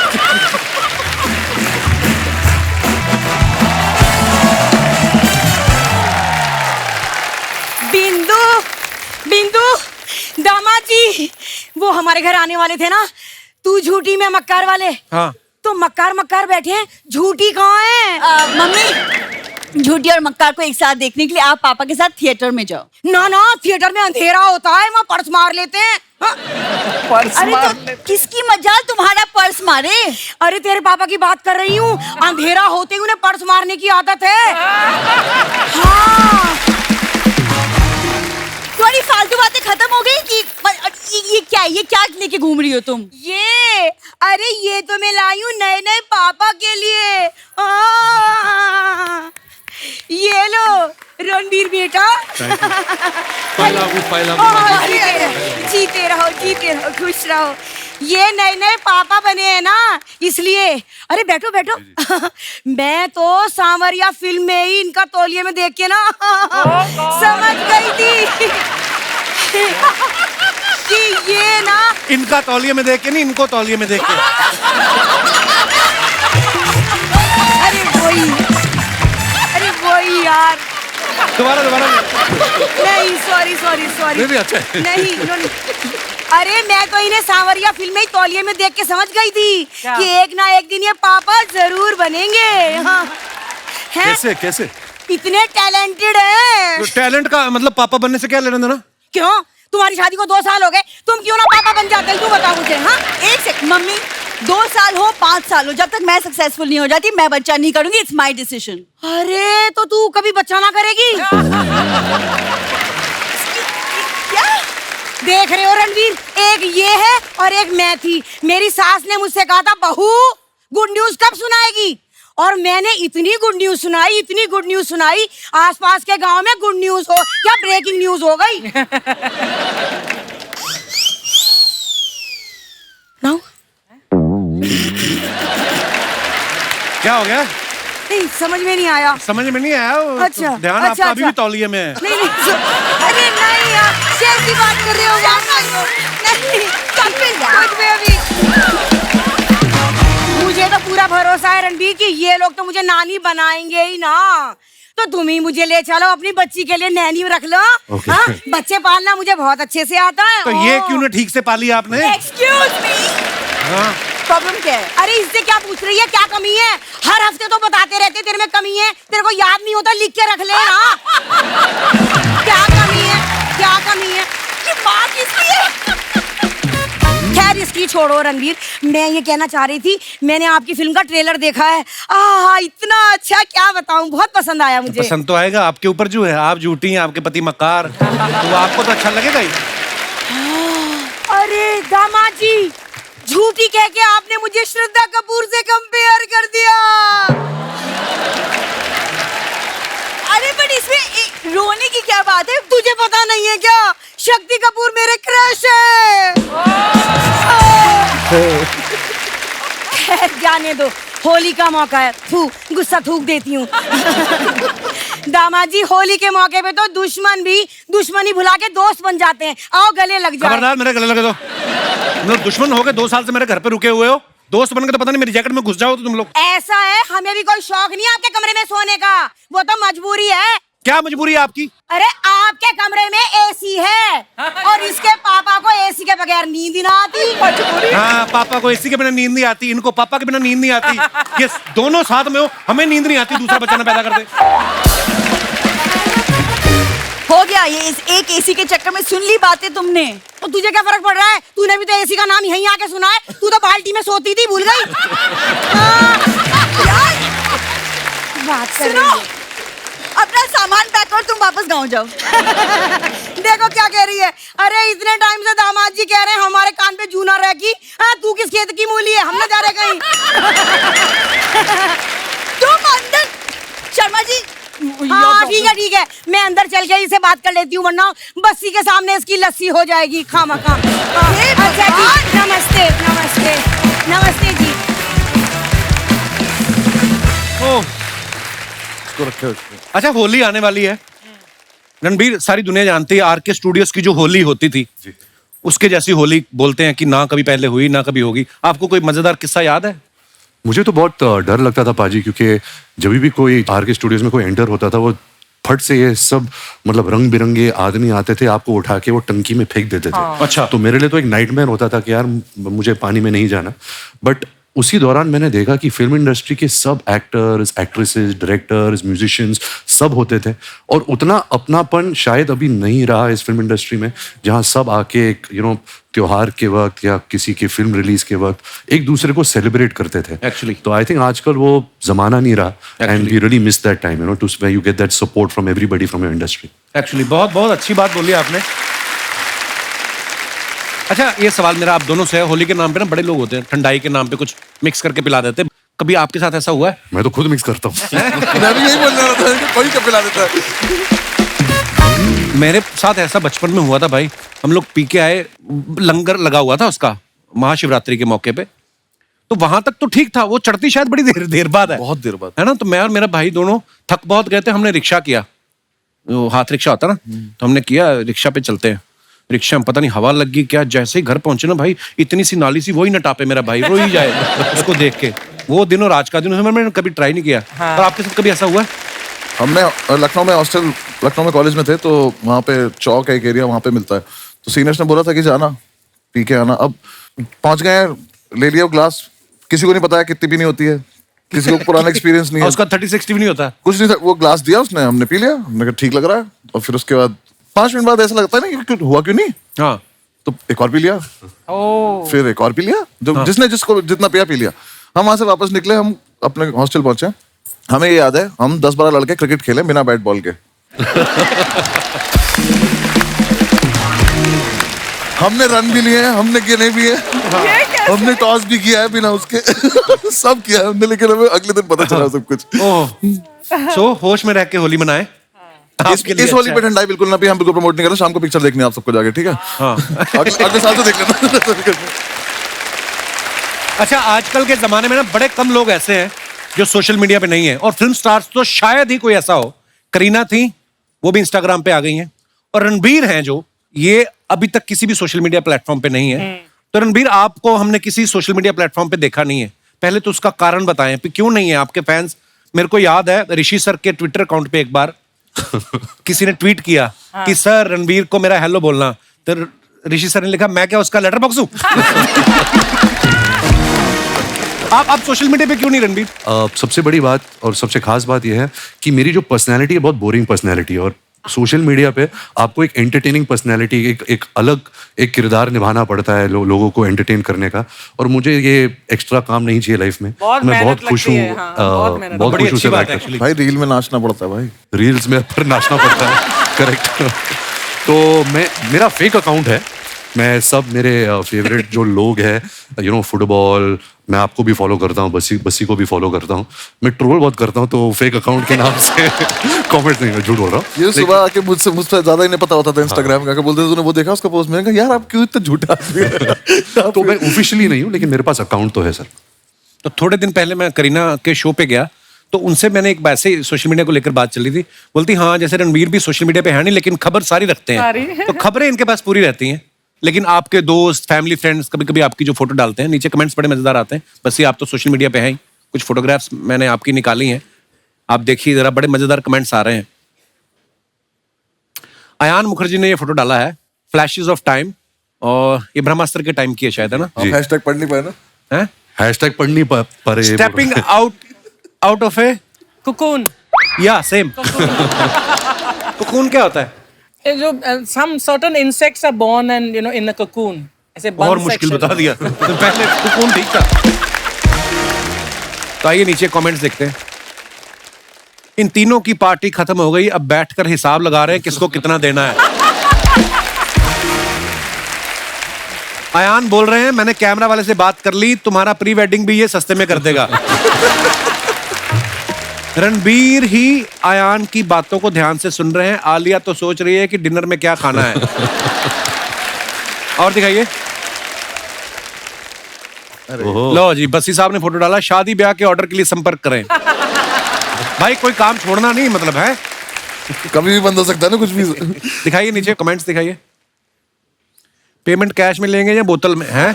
बिंदु, बिंदु, दामाद जी, वो हमारे घर आने वाले थे ना, तू झूठी में मक्कार वाले। हाँ। तो मक्कार मक्कार बैठे हैं, झूठी कहाँ है? मम्मी, झूठी और मक्कार को एक साथ देखने के लिए आप पापा के साथ थिएटर में जाओ। ना ना, थिएटर में अंधेरा होता है, वहाँ पर्स मार लेते हैं। हाँ? अरे तो किसकी मजाल तुम्हारा पर्स मारे? अरे तेरे पापा की बात कर रही हूँ, अंधेरा होते ही उन्हें पर्स मारने की आदत है। हाँ। तुम्हारी फालतू बातें खत्म हो गई कि ये क्या लेके घूम रही हो तुम? अरे ये तो मैं लाई हूँ नए नए पापा के लिए। ये लो रणबीर बेटा। जीते रहो, खुश रहो। ये नए नए पापा बने हैं ना, इसलिए। अरे बैठो बैठो। मैं तो सांवरिया फिल्म में ही इनका तौलिए में देख के ना समझ गई थी कि ये ना, इनका तौलिए में देख के नहीं, इनको तौलिए में देख के। अरे वही यार। दोबारा नहीं, सॉरी। भी अच्छा है। नहीं। अरे मैं तो इन्हें सांवरिया फिल्म में ही तौलिए में देख के समझ गई थी कि एक ना एक दिन ये पापा जरूर बनेंगे। हाँ। कैसे? इतने टैलेंटेड हैं। तो टैलेंट का मतलब पापा बनने से क्या लेना देना? क्यों? तुम्हारी शादी को 2 साल हो गए, तुम क्यों ना पापा बन जाते? तू बता मुझे। हाँ, एक सेकंड मम्मी, 2 साल हो 5 साल हो, जब तक मैं सक्सेसफुल नहीं हो जाती मैं बच्चा नहीं करूंगी। It's my decision. अरे तो तू कभी बच्चा ना करेगी? क्या देख रहे हो रणवीर, एक ये है और एक मैं थी। मेरी सास ने मुझसे कहा था बहू गुड न्यूज कब सुनाएगी, और मैंने इतनी गुड न्यूज सुनाई, आसपास के गांव में गुड न्यूज हो क्या ब्रेकिंग न्यूज हो गई। नाउ क्या हो गया? नहीं, समझ में नहीं आया। समझ में नहीं आया? अच्छा, ध्यान अच्छा, आपका अभी भी तौलिए में है। नहीं, अरे नहीं यार, कैसी बात कर रहे हो? नहीं, कुछ भी अभी। मुझे तो पूरा भरोसा है रणबीर कि ये लोग तो मुझे नानी बनाएंगे ही ना। तो तुम ही मुझे ले चलो, अपनी बच्ची के लिए नैनी रख लो। Okay. हाँ, बच्चे पालना मुझे बहुत अच्छे से आता है। तो ये क्यों ना ठीक से पाली आपने? एक्सक्यूज मी, हाँ। प्रॉब्लम क्या है? अरे इससे क्या पूछ रही है, क्या कमी है? हर हफ्ते तो बताते रहते तेरे में कमी है, तेरे को याद नहीं होता, लिख के रख ले ना। क्या कमी है? ये माँ किसकी है? खैर इसकी छोड़ो रणवीर, मैं ये कहना चाह रही थी, मैंने आपकी फिल्म का ट्रेलर देखा है। इतना अच्छा, क्या बताऊं, बहुत पसंद आया मुझे। पसंद तो आएगा, आपके ऊपर जो है, आप झूठी हैं, आपके पति मक्कार, तो आपको तो अच्छा लगेगा ही। अरे दामाद जी, झूठी कह के आपने मुझे श्रद्धा कपूर से कंपेयर कर दिया। अरे बट इसमें रोने की क्या बात है? तुझे पता नहीं है क्या? शक्ति कपूर मेरे क्रश है। जाने दो, होली का मौका है। थू, गुस्सा थूक देती हूँ। दामाद जी, होली के मौके पे तो दुश्मन भी दुश्मनी भुला के दोस्त बन जाते हैं। आओ गले लग जाओ। खबरदार मेरे गले लगे तो। तुम लोग दुश्मन हो गए, 2 साल से मेरे घर पे रुके हुए हो, दोस्त बन के तो पता नहीं मेरी जैकेट में घुस जाओ तो तुम लोग। ऐसा है, हमें भी कोई शौक नहीं है आपके कमरे में सोने का, वो तो मजबूरी है। क्या मजबूरी है आपकी? अरे आपके कमरे में एसी है और इसके पापा को एसी के बगैर नींद ही ना आती। हाँ, पापा को एसी के बिना नींद नहीं आती, इनको पापा के बिना नींद नहीं आती। ये दोनों साथ में हो, हमें नींद नहीं आती, दूसरा बच्चा ना पैदा कर दे। हो गया, ये इस एक एसी के चक्कर में सुन ली बातें तुमने। तो तुझे क्या फर्क पड़ रहा है? तूने भी तो एसी का नाम यहीं आके सुना है। तू तो बाल्टी में सोती थी, भूल गई? बात कर रही है। अपना सामान पैक कर, तुम वापस गाँव जाओ। देखो क्या कह रही है। अरे इतने टाइम से दामाद जी कह रहे हैं हमारे कान पे जूना रह की। तू किस खेत की मूली है? हम ना जा रहे कहीं। तुम अंदर, शर्मा जी। हाँ ठीक है, मैं अंदर चल के इसे बात कर लेती हूँ, वरना बस्सी के सामने इसकी लस्सी हो जाएगी खामखा। अच्छा जी, नमस्ते नमस्ते नमस्ते जी। अच्छा, होली आने वाली है रणबीर, सारी दुनिया जानती है आरके स्टूडियोज की जो होली होती थी उसके जैसी होली बोलते हैं कि ना कभी पहले हुई ना कभी होगी। आपको कोई मजेदार किस्सा याद है? मुझे तो बहुत डर लगता था पाजी, क्योंकि जब भी कोई आरके स्टूडियोज में कोई एंटर होता था, वो फट से ये सब मतलब रंग बिरंगे आदमी आते थे, आपको उठा के वो टंकी में फेंक देते थे। अच्छा। तो मेरे लिए तो एक नाइटमेयर होता था कि यार मुझे पानी में नहीं जाना। बट उसी दौरान मैंने देखा कि फिल्म इंडस्ट्री के सब एक्टर्स, एक्ट्रेसेस, डायरेक्टर्स, म्यूजिशियंस सब होते थे, और उतना अपनापन शायद अभी नहीं रहा इस फिल्म इंडस्ट्री में, जहाँ सब आके एक त्योहार के वक्त या किसी की फिल्म रिलीज के वक्त एक दूसरे को सेलिब्रेट करते थे। Actually. तो आई थिंक आजकल वो जमाना नहीं रहा, and we really miss that time, to where you get that support from everybody from your industry. Actually बहुत बहुत अच्छी बात बोली आपने। अच्छा, ये सवाल मेरा आप दोनों से है। होली के नाम पे ना बड़े लोग होते हैं, ठंडाई के नाम पे कुछ मिक्स करके पिला देते हैं। कभी आपके साथ ऐसा हुआ है? मैं तो खुद मिक्स करता हूँ। मैं भी यही बोलने वाला था कि कोई क्या पिला देता है। मेरे साथ ऐसा बचपन में हुआ था भाई। हम लोग पी के आए, लंगर लगा हुआ था उसका महाशिवरात्रि के मौके पे, तो वहां तक तो ठीक था। वो चढ़ती शायद बड़ी देर बाद है, बहुत देर बाद, है ना। तो मैं और मेरा भाई दोनों थक बहुत गए थे, हमने रिक्शा किया, वो हाथ रिक्शा होता ना, तो हमने किया रिक्शा पे चलते हैं। रिक्शा में पता नहीं हवा लग गई क्या, जैसे ही घर पहुंचे ना भाई, इतनी सी नाली सी, वही न टापे मेरा भाई, रो ही जाए उसको देख के। वो दिनों राज का दिन, मैंने कभी ट्राई नहीं किया। और आपके साथ कभी ऐसा हुआ है? हमने लखनऊ में कॉलेज में थे, तो वहाँ पे चौक है एक एरिया, वहाँ पे मिलता है। तो सीनियर्स ने बोला था कि जाना पी के आना। अब पहुंच गए, ले लिया ग्लास, किसी को नहीं पता है कितनी पीनी होती है, किसी को पुराना एक्सपीरियंस नहीं है। उसका 30-60 भी नहीं होता कुछ नहीं था, वो ग्लास दिया उसने, हमने पी लिया, हमने कहा ठीक लग रहा है। और फिर उसके बाद 5 मिनट बाद ऐसा लगता है ना कि हुआ क्यों नहीं, हाँ, तो एक और पी लिया, फिर एक और पी लिया, जो जिसने जिसको जितना पिया पी लिया। हम वहां से वापस निकले, हम अपने हॉस्टल पहुंचे। हमें ये याद है, हम 10-12 लड़के क्रिकेट खेले बिना बैट बॉल के। हमने रन भी लिए हैं, हमने गिने भी है, हमने टॉस भी किया है बिना उसके। सब किया है हमने, लेकिन हमें अगले दिन पता चला सब कुछ। सो होश में रह के होली मनाए। इस होली पे ठंडाई बिल्कुल ना भी, हम बिल्कुल प्रमोट नहीं कर रहे। शाम को पिक्चर देखनी है आप सबको जाके, ठीक है? हाँ। अगले साल तो देख लेना। अच्छा, आजकल के जमाने में ना बड़े कम लोग ऐसे हैं जो सोशल मीडिया पे नहीं है, और फिल्म स्टार्स तो शायद ही कोई ऐसा हो। करीना थी, वो भी इंस्टाग्राम पे आ गई हैं, और रणबीर हैं जो ये अभी तक किसी भी सोशल मीडिया प्लेटफॉर्म पे नहीं है। तो रणबीर, आपको हमने किसी सोशल मीडिया प्लेटफॉर्म पे देखा नहीं है, पहले तो उसका कारण बताएं, क्यों नहीं है? आपके फैंस, मेरे को याद है ऋषि सर के ट्विटर अकाउंट पे एक बार किसी ने ट्वीट किया कि सर रणबीर को मेरा हेलो बोलना, तो ऋषि सर ने लिखा, मैं क्या उसका लेटर बॉक्स हूं? आप सोशल मीडिया पे क्यों नहीं रणबीर? सबसे बड़ी बात और सबसे खास बात यह है कि मेरी जो पर्सनैलिटी है बहुत बोरिंग पर्सनैलिटी है, और सोशल मीडिया पे आपको एक एंटरटेनिंग पर्सनैलिटी, एक अलग एक किरदार निभाना पड़ता है लोगों को एंटरटेन करने का, और मुझे ये एक्स्ट्रा काम नहीं चाहिए लाइफ में। मैं बहुत खुश हूँ, बहुत खुश हूँ। भाई रील में नाचना पड़ता है भाई, रील्स में पर नाचना पड़ता है। करेक्ट। तो मेरा फेक अकाउंट है, मैं सब मेरे फेवरेट जो लोग हैं, फुटबॉल, मैं आपको भी फॉलो करता हूँ, बस्सी को भी फॉलो करता हूँ, मैं ट्रोल बहुत करता हूँ, तो फेक अकाउंट के नाम से कमेंट नहीं, मैं झूठ बोल रहा हूँ। ये सुबह आके मुझ पे ज्यादा ही नहीं पता होता था इंस्टाग्राम का, बोलते थे तूने वो देखा उसका पोस्ट, मैंने कहा यार आप क्यों इतना झूठा तो मैं ऑफिशियली नहीं हूँ, लेकिन मेरे पास अकाउंट तो है सर। तो थोड़े दिन पहले मैं करीना के शो पे गया, तो उनसे मैंने एक ऐसे सोशल मीडिया को लेकर बात चली थी। बोलती हाँ जैसे रणवीर भी सोशल मीडिया पे है नहीं, लेकिन खबर सारी रखते हैं, तो खबरें इनके पास पूरी रहती हैं। लेकिन आपके दोस्त, फैमिली, फ्रेंड्स कभी कभी आपकी जो फोटो डालते हैं, नीचे कमेंट्स बड़े मजेदार आते हैं। बस ये आप तो सोशल मीडिया पे हैं ही। कुछ फोटोग्राफ्स मैंने आपकी निकाली हैं, आप देखिए जरा, बड़े मजेदार कमेंट्स आ रहे हैं। अयान मुखर्जी ने ये फोटो डाला है, फ्लैशेस ऑफ टाइम, और ये ब्रह्मास्त्र के टाइम की है शायद, है ना? हैशटैग पढ़ नहीं पाए ना? हैं? हैशटैग पढ़ नहीं पा stepping out of A cocoon. या सेम। कोकून क्या होता है? ये जो some certain insects are born and in a cocoon. ऐसे bun और मुश्किल section. बता दिया। तो पहले कोकून ठीक था। तो आइए नीचे कमेंट्स देखते हैं। इन तीनों की पार्टी खत्म हो गई, अब बैठकर हिसाब लगा रहे हैं किसको कितना देना है। अयान बोल रहे हैं मैंने कैमरा वाले से बात कर ली, तुम्हारा प्री वेडिंग भी ये सस्ते में कर देगा। रणबीर ही अयान की बातों को ध्यान से सुन रहे हैं, आलिया तो सोच रही है कि डिनर में क्या खाना है। और दिखाइए। लो जी, बस्सी साहब ने फोटो डाला, शादी ब्याह के ऑर्डर के लिए संपर्क करें। भाई कोई काम छोड़ना नहीं, मतलब है कभी भी बंद हो सकता है ना कुछ भी। दिखाइए नीचे कमेंट्स दिखाइए। पेमेंट कैश में लेंगे या बोतल में है?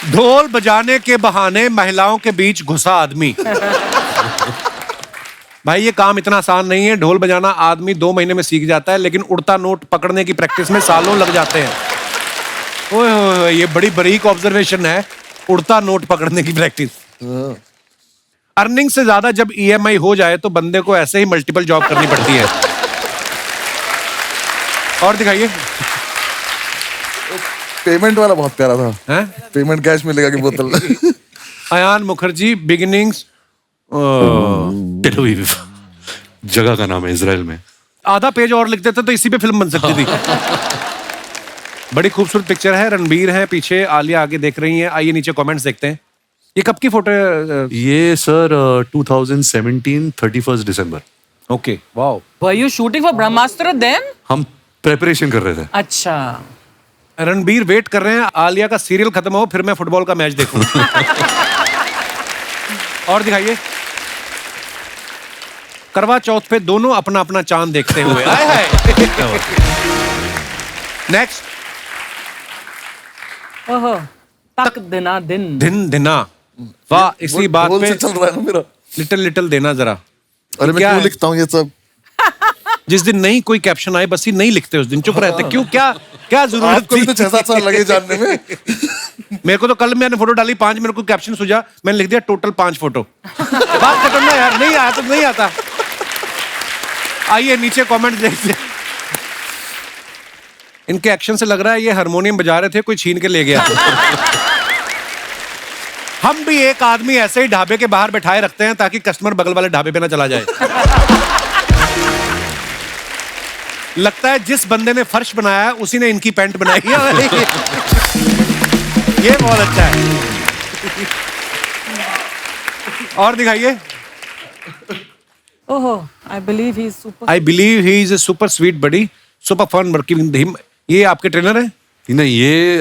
ढोल बजाने के बहाने महिलाओं के बीच घुसा आदमी। भाई ये काम इतना आसान नहीं है। ढोल बजाना आदमी 2 महीने में सीख जाता है, लेकिन उड़ता नोट पकड़ने की प्रैक्टिस में सालों लग जाते हैं। ओए होए, ये बड़ी बारीक ऑब्जर्वेशन है, उड़ता नोट पकड़ने की प्रैक्टिस। अर्निंग से ज्यादा जब EMI हो जाए तो बंदे को ऐसे ही मल्टीपल जॉब करनी पड़ती है। और दिखाइए। पेमेंट वाला बहुत प्यारा था। हैं? पेमेंट कैश मिलेगा कि बोतल? Ayan Mukerji beginnings, Tel Aviv जगह का नाम है इजराइल में। आधा पेज और लिख देते तो इसी पे फिल्म बन सकती थी। बड़ी खूबसूरत पिक्चर है, रणबीर है पीछे, आलिया आगे देख रही है। आइए नीचे कमेंट्स देखते हैं। ये कब की फोटो है? ये sir 2017 31 December. Okay, wow. Were you shooting for Brahmastra then? हम प्रेपरेशन कर रहे थे। अच्छा। रणबीर वेट कर रहे हैं आलिया का सीरियल खत्म हो फिर मैं फुटबॉल का मैच देखूं। और दिखाइए। करवा चौथ पे दोनों अपना अपना चांद देखते हुए। आए हाय। नेक्स्ट। ओहो, तक दिना दिन। दिन दिना, वाह। इसी बात ढोल पे से चल रहा है ना मेरा। लिटिल लिटिल देना जरा। अरे मैं क्या क्यों है? लिखता हूँ ये सब? जिस दिन नहीं कोई कैप्शन आए बस ही नहीं लिखते, उस दिन चुप रहते। क्यों, क्या क्या जरूरत आपको भी तो थी? 6-7 साल लगे जानने में। मेरे को तो कल मैंने फोटो डाली 5, मेरे को कैप्शन सूझा, मैंने लिख दिया टोटल 5 फोटो। बात खत्म ना यार, नहीं आया तो नहीं आता। आइए नीचे कमेंट देखते हैं। इनके एक्शन से लग रहा है ये हारमोनियम बजा रहे थे, कोई छीन के ले गया। हम भी एक आदमी ऐसे ही ढाबे के बाहर बैठाए रखते हैं ताकि कस्टमर बगल वाले ढाबे पे ना चला जाए। लगता है जिस बंदे ने फर्श बनाया है उसी ने इनकी पैंट बनाई है। ये बहुत अच्छा है। और दिखाइए। ओहो, I believe he is super. I believe he is a super sweet buddy, super fun working with him. ये आपके ट्रेनर है? नहीं, ये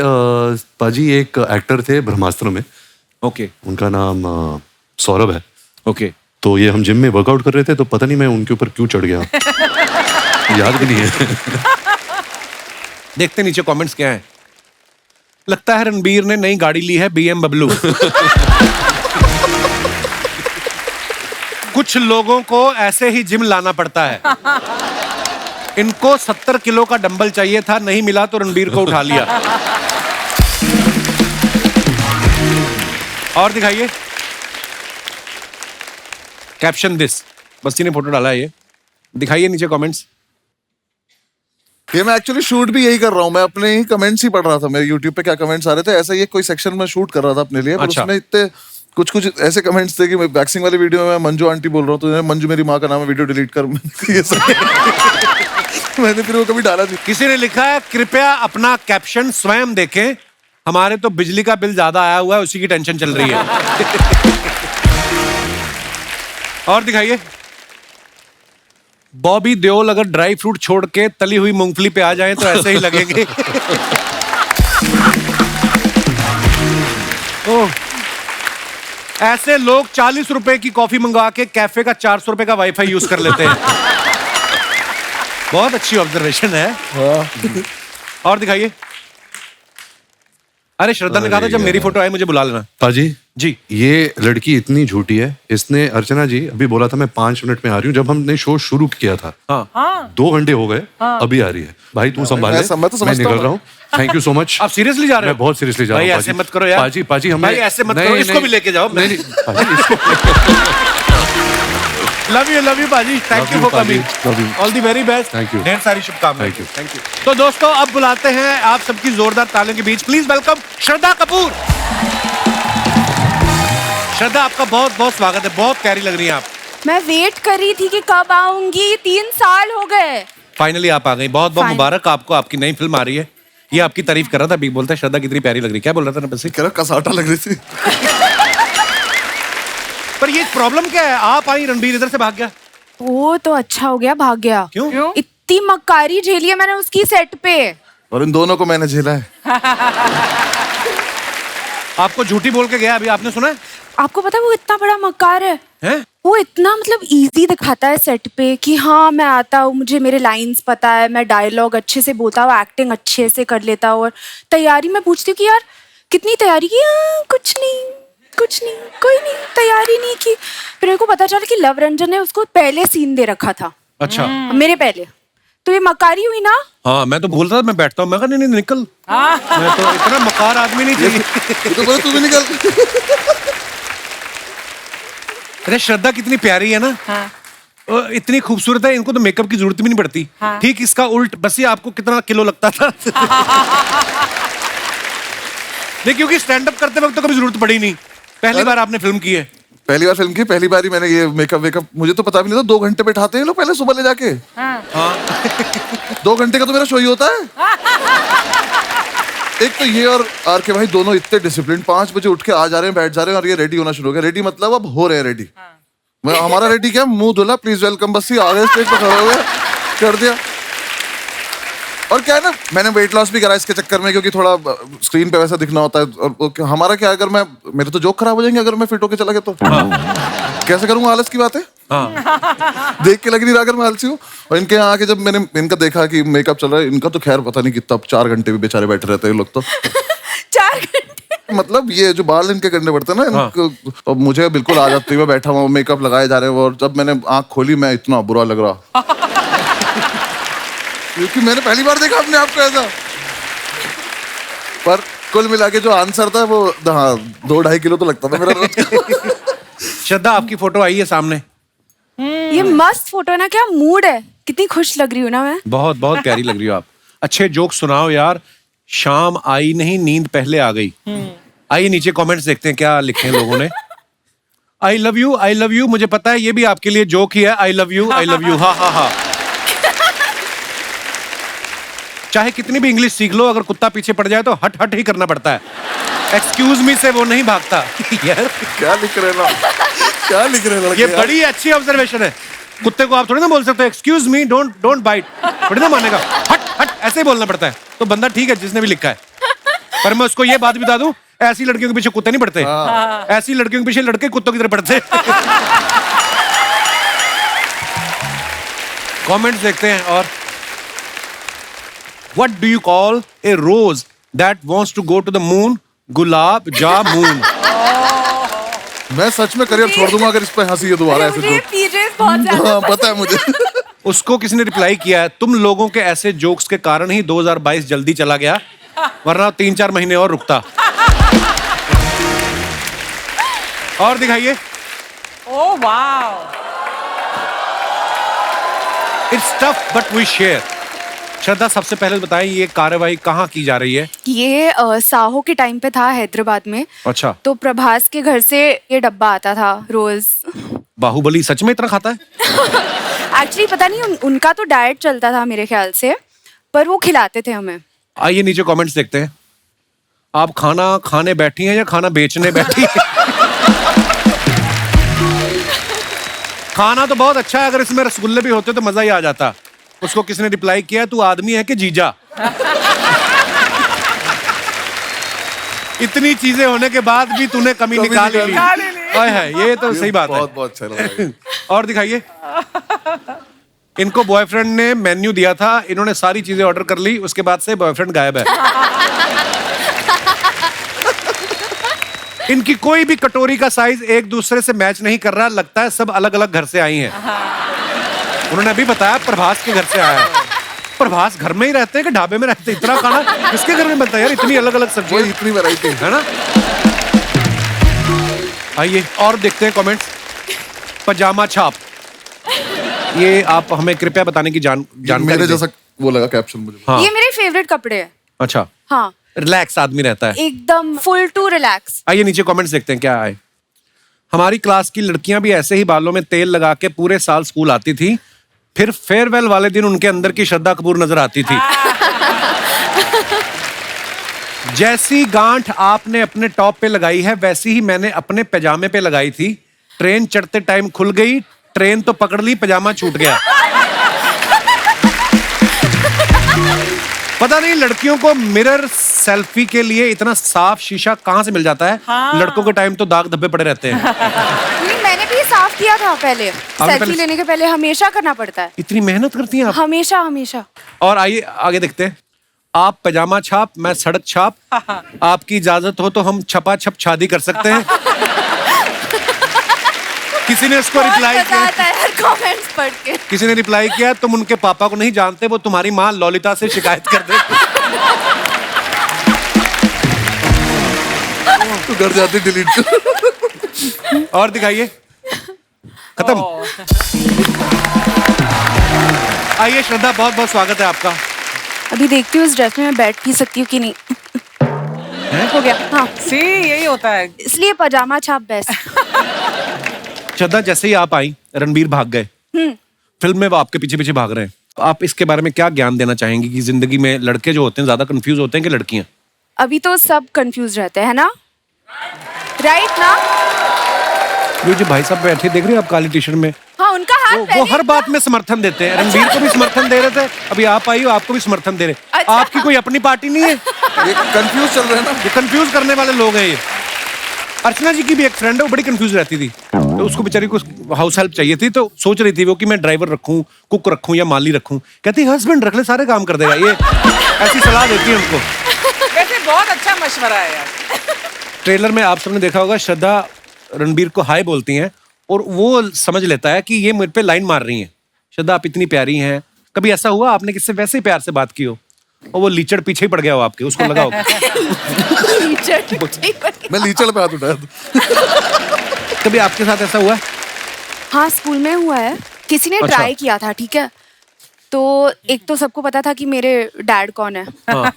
पाजी एक एक्टर थे ब्रह्मास्त्र में, ओके उनका नाम सौरभ है। ओके। तो ये हम जिम में वर्कआउट कर रहे थे, तो पता नहीं मैं उनके ऊपर क्यों चढ़ गया। याद भी नहीं है। देखते नीचे कमेंट्स क्या है। लगता है रणबीर ने नई गाड़ी ली है, BMW। कुछ लोगों को ऐसे ही जिम लाना पड़ता है। इनको 70 किलो का डंबल चाहिए था, नहीं मिला तो रणबीर को उठा लिया। और दिखाइए। कैप्शन दिस, बस्ती ने फोटो डाला है। ये दिखाइए नीचे कमेंट्स। ये मैं एक्चुअली शूट भी यही कर रहा हूँ, मैं अपने ही कमेंट्स ही पढ़ रहा था, मेरे यूट्यूब पे क्या कमेंट्स आ रहे थे, ऐसा ये कोई सेक्शन में शूट कर रहा था अपने लिए। पर अच्छा। उसमें इतने कुछ ऐसे कमेंट्स थे कि मैं वैक्सिंग वाली वीडियो में मंजू आंटी बोल रहा हूँ, तो मंजू मेरी माँ का नाम है, वीडियो डिलीट कर। ये सब मैंने फिर वो कभी डाला नहीं। किसी ने लिखा है कृपया अपना कैप्शन स्वयं देखें, हमारे तो बिजली का बिल ज्यादा आया हुआ है, उसी की टेंशन चल रही है। और दिखाइए। बॉबी देओल अगर ड्राई फ्रूट छोड़ के तली हुई मूंगफली पे आ जाएं तो ऐसे ही लगेंगे। ओह, ऐसे लोग 40 रुपए की कॉफी मंगवा के कैफे का 400 रुपए का वाईफाई यूज कर लेते हैं। बहुत अच्छी ऑब्जर्वेशन है। और दिखाइए। अरे श्रद्धा ने कहा था जब मेरी फोटो आए मुझे बुला लेना। पाजी जी। ये लड़की इतनी झूठी है, इसने अर्चना जी अभी बोला था मैं 5 मिनट में आ रही हूँ, जब हमने शो शुरू किया था। हाँ। 2 घंटे हो गए, अभी आ रही है। भाई तू संभाल ले, मैं निकल रहा हूँ। Thank you so much. आप सीरियसली जा रहे हो? मैं बहुत सीरियसली जा रहा हूँ। भाई ऐसे मत करो यार। पाजी हमें भाई ऐसे मत करो, इसको भी लेके जाओ। नहीं पाजी, इसको लव यू बाजी, thank you for coming, all the very best, Thank you. ढेर सारी शुभकामनाएं। Thank you. तो दोस्तों अब बुलाते हैं आप सबकी जोरदार तालियों के बीच, प्लीज वेलकम श्रद्धा कपूर। श्रद्धा आपका बहुत बहुत स्वागत है, बहुत प्यारी लग रही हैं आप। मैं वेट कर रही थी कि कब आऊंगी, 3 साल हो गए। फाइनली आप आ गई, बहुत बहुत मुबारक आपको, आपकी नई फिल्म आ रही है। ये आपकी तारीफ कर रहा था, बिग बोलता है श्रद्धा कितनी प्यारी लग रही है। क्या बोल रहा था ना? बस कह रहा कसाटा लग रही थी। पर ये प्रॉब्लम क्या है, आप आई रणबीर इधर से भाग गया। वो तो अच्छा हो गया, भाग गया। क्यों? इतनी मक्कारी झेली है मैंने उसकी सेट पे। और इन दोनों को मैंने झेला है। आपको झूठी बोल के गया, अभी आपने सुना है? आपको पता है वो इतना बड़ा मक्कार है? हैं? वो इतना मतलब इजी दिखाता है सेट पे कि हाँ मैं आता हूँ, मुझे मेरे लाइंस पता है, मैं डायलॉग अच्छे से बोलता हूँ, एक्टिंग अच्छे से कर लेता हूँ। और तैयारी में पूछती हूँ कि यार कितनी तैयारी की? कुछ नहीं, कोई नहीं, तैयारी नहीं की। फिर मेरे को पता चला कि लव रंजन ने उसको पहले सीन दे रखा था। अच्छा। मेरे पहले तो ये मकारी हुई ना। हाँ मैं तो बोल रहा था, मैं बैठता हूँ, मैं कहा नहीं निकल। मैं तो इतना मकार आदमी नहीं चाहिए। तो बोले तू भी निकल। अरे श्रद्धा कितनी प्यारी है ना। इतनी खूबसूरत है, इनको तो मेकअप की जरूरत भी नहीं पड़ती। ठीक इसका उल्ट, बस ये आपको कितना किलो लगता था। नहीं क्योंकि स्टैंड अप करते वक्त तो कभी जरूरत पड़ी नहीं, पहली बार आपने फिल्म की है। पहली बार फिल्म की, पहली बार ही मैंने ये मेकअप वेकअप, मुझे तो पता भी नहीं था 2 घंटे बैठाते हैं लोग पहले सुबह ले जाके। 2 घंटे का तो मेरा शो ही होता है। एक तो ये और आर के भाई दोनों इतने डिसिप्लिन, 5 बजे उठ के आ जा रहे हैं, बैठ जा रहे हैं और ये रेडी होना शुरू हो गया। रेडी मतलब अब हो रहे हैं रेडी। मैं हमारा रेडी क्या, मुंह धुला प्लीज वेलकम, बस ही आ गए स्टेज पे खड़े हो गए, कर दिया। और क्या है ना, मैंने वेट लॉस भी करा इसके चक्कर में, क्योंकि थोड़ा स्क्रीन पे वैसा दिखना होता है। और हमारा क्या, अगर मैं, मेरे तो जोक खराब हो जाएंगे अगर मैं फिट होके चला गया तो। कैसे करूंगा, आलस की बात है। देख के लग नहीं रहा अगर मैं आलसी हूँ। और इनके यहाँ आके जब मैंने इनका देखा कि मेकअप चल रहा है, इनका तो खैर पता नहीं कितना 4 घंटे भी बेचारे बैठे रहते हैं लोग तो। 4 घंटे मतलब ये जो बाल इनके करने पड़ते हैं ना इनको, और मुझे बिल्कुल आ जाती है, मैं बैठा हुआ मेकअप लगाए जा रहे हैं। और जब मैंने आंख खोली, मैं इतना बुरा लग रहा, क्योंकि मैंने पहली बार देखा अपने आप को ऐसा। पर कुल मिला के जो आंसर था वो, हाँ 2-2.5 किलो तो लगता था मेरा रोज का। श्रद्धा आपकी फोटो आई है सामने। ये मस्त फोटो है ना, क्या मूड है, कितनी खुश लग रही हूँ ना मैं। बहुत बहुत प्यारी लग रही हो आप। अच्छे जोक सुनाओ यार। शाम आई नहीं, नींद पहले आ गई। आइए नीचे कमेंट्स देखते हैं क्या लिखे हैं लोगों ने। आई लव यू, मुझे पता है ये भी आपके लिए जोक ही है। आई लव यू, हा हा हा। चाहे कितनी भी इंग्लिश सीख लो, अगर कुत्ता पीछे पड़ जाए तो हट हट ही करना पड़ता है। एक्सक्यूज मी से वो नहीं भागता। यार क्या लिख रहे ना, क्या लिख रहे लड़के ये यार? बड़ी अच्छी ऑब्जर्वेशन है। कुत्ते को आप थोड़ी ना बोल सकते हो एक्सक्यूज मी डोंट बाइट, थोड़ी ना मानेगा। हट हट ऐसे ही बोलना पड़ता है। तो बंदा ठीक है जिसने भी लिखा है। पर मैं उसको ये बात बता दूं, ऐसी लड़कियों के पीछे कुत्ते नहीं पड़ते, ऐसी लड़कियों के पीछे लड़के कुत्तों की तरह पड़ते। कमेंट्स देखते हैं। और What do you call a rose that wants to go to the moon? Gulab jamun. मैं सच में करियर छोड़ दूंगा अगर इस पे हंसी है दोबारा ऐसे तो। पीजेस बहुत ज्यादा हाँ पता है मुझे। उसको किसी ने रिप्लाई किया है, तुम लोगों के ऐसे जोक्स के कारण ही 2022 जल्दी चला गया, वरना 3-4 महीने और रुकता। और दिखाइए। Oh wow. It's tough but we share। श्रद्धा सबसे पहले बताएं ये कार्यवाही कहाँ की जा रही है? ये साहो के टाइम पे था हैदराबाद में। अच्छा। तो प्रभास के घर से ये डब्बा आता था रोज। बाहुबली सच में इतना खाता है? एक्चुअली पता नहीं उनका तो डाइट चलता था मेरे ख्याल से, पर वो खिलाते थे हमें। आइए नीचे कमेंट्स देखते हैं। आप खाना खाने बैठी हैं या खाना बेचने बैठी हैं? खाना तो बहुत अच्छा है, अगर इसमें रसगुल्ले भी होते तो मजा ही आ जाता। उसको किसने रिप्लाई किया, तू आदमी है कि जीजा? इतनी चीजें होने के बाद भी तूने कमी निकाल ली। हाय हाय, ये तो सही बात है। बहुत बहुत अच्छा लगा। और दिखाइए। इनको बॉयफ्रेंड ने मेन्यू दिया था, इन्होंने सारी चीजें ऑर्डर कर ली, उसके बाद से बॉयफ्रेंड गायब है। इनकी कोई भी कटोरी का साइज एक दूसरे से मैच नहीं कर रहा, लगता है सब अलग अलग घर से आई हैं। उन्होंने अभी बताया प्रभास के घर से आया है। प्रभास घर में ही रहते हैं कि ढाबे में रहते हैं? इतना खाना किसके घर में बनता है यार, इतनी अलग अलग सब्जियां, इतनी वैरायटी है ना। आइए और देखते हैं कमेंट्स। पजामा छाप, ये आप हमें कृपया बताने की जानकारी मेरे दें। जैसा वो लगा कैप्शन मुझे। हाँ। ये मेरे फेवरेट कपड़े हैं। अच्छा, हाँ, रिलैक्स आदमी रहता है एकदम फुल टू रिलैक्स। आइए नीचे कमेंट्स देखते हैं क्या आए। हमारी क्लास की लड़कियां भी ऐसे ही बालों में तेल लगा के पूरे साल स्कूल आती थी, फिर फेयरवेल वाले दिन उनके अंदर की श्रद्धा कपूर नजर आती थी। जैसी गांठ आपने अपने टॉप पे लगाई है वैसी ही मैंने अपने पैजामे पे लगाई थी। ट्रेन चढ़ते टाइम खुल गई, ट्रेन तो पकड़ ली, पैजामा छूट गया। पता नहीं लड़कियों को मिरर सेल्फी के लिए इतना साफ शीशा कहां से मिल जाता है। लड़कों के टाइम तो दाग धब्बे पड़े रहते हैं। नहीं, मैंने भी साफ किया था पहले। सेल्फी लेने के पहले हमेशा करना पड़ता है। इतनी मेहनत करती हैं आप? हमेशा हमेशा। और आइए आगे देखते हैं। आप पैजामा छाप, मैं सड़क छाप, आपकी इजाजत हो तो हम छपा छप शादी कर सकते हैं। किसी ने इसको रिप्लाई मजा किया, आता है यार कमेंट्स पढ़ के। किसी ने रिप्लाई किया, तुम उनके पापा को नहीं जानते, वो तुम्हारी माँ ललिता से शिकायत कर दे। तो घर जाते डिलीट कर। और दिखाइए। खत्म। आइए श्रद्धा, बहुत बहुत स्वागत है आपका। अभी देखती हूँ इस ड्रेस में मैं बैठ भी सकती हूँ कि नहीं। हो गया। हाँ, सी यही होता है। इसलिए पजामा छाप बेस्ट। श्रद्धा, जैसे ही आप आई रणबीर भाग गए, फिल्म में वो आपके पीछे पीछे भाग रहे हैं। आप इसके बारे में क्या ज्ञान देना चाहेंगी कि जिंदगी में लड़के जो होते हैं ज्यादा कंफ्यूज होते हैं कि लड़कियां? अभी तो सब कंफ्यूज रहते हैं ना, राइट ना? ये जो भाई साहब बैठे देख रहे हैं आप काली टी शर्ट में, हाँ, उनका हाथ वो हर बात में समर्थन देते हैं। रणबीर को भी समर्थन दे रहे थे, अभी आप आई हो आपको भी समर्थन दे रहे। अच्छा। आपकी कोई अपनी पार्टी नहीं है? ये कंफ्यूज चल रहा है ना। ये कंफ्यूज करने वाले लोग हैं ये। अर्चना जी की भी एक फ्रेंड है, वो बड़ी कंफ्यूज रहती थी, तो उसको बेचारी को हाउस हेल्प चाहिए थी, तो सोच रही थी वो कि मैं ड्राइवर रखूं, कुक रखूं या माली रखूं। कहती हस्बैंड रख ले, सारे काम कर देगा ये। ऐसी सलाह देती है उनको। वैसे बहुत अच्छा मशवरा है यार। ट्रेलर में आप सबने देखा होगा, श्रद्धा रणबीर को हाय बोलती हैं और वो समझ लेता है कि ये मुझ पे लाइन मार रही हैं। श्रद्धा, आप इतनी प्यारी हैं। कभी ऐसा हुआ आपने किससे वैसे ही प्यार से बात की हो और वो लीचड़ पीछे ही पड़ गया हो आपके, उसको लगा हो? मैं लीचड़ पे हाथ उठाया था। कभी आपके साथ ऐसा हुआ है? हाँ, स्कूल में हुआ है। किसी ने अच्छा। ट्राई किया था, ठीक है, तो एक तो सबको पता था कि मेरे डैड कौन है। हाँ।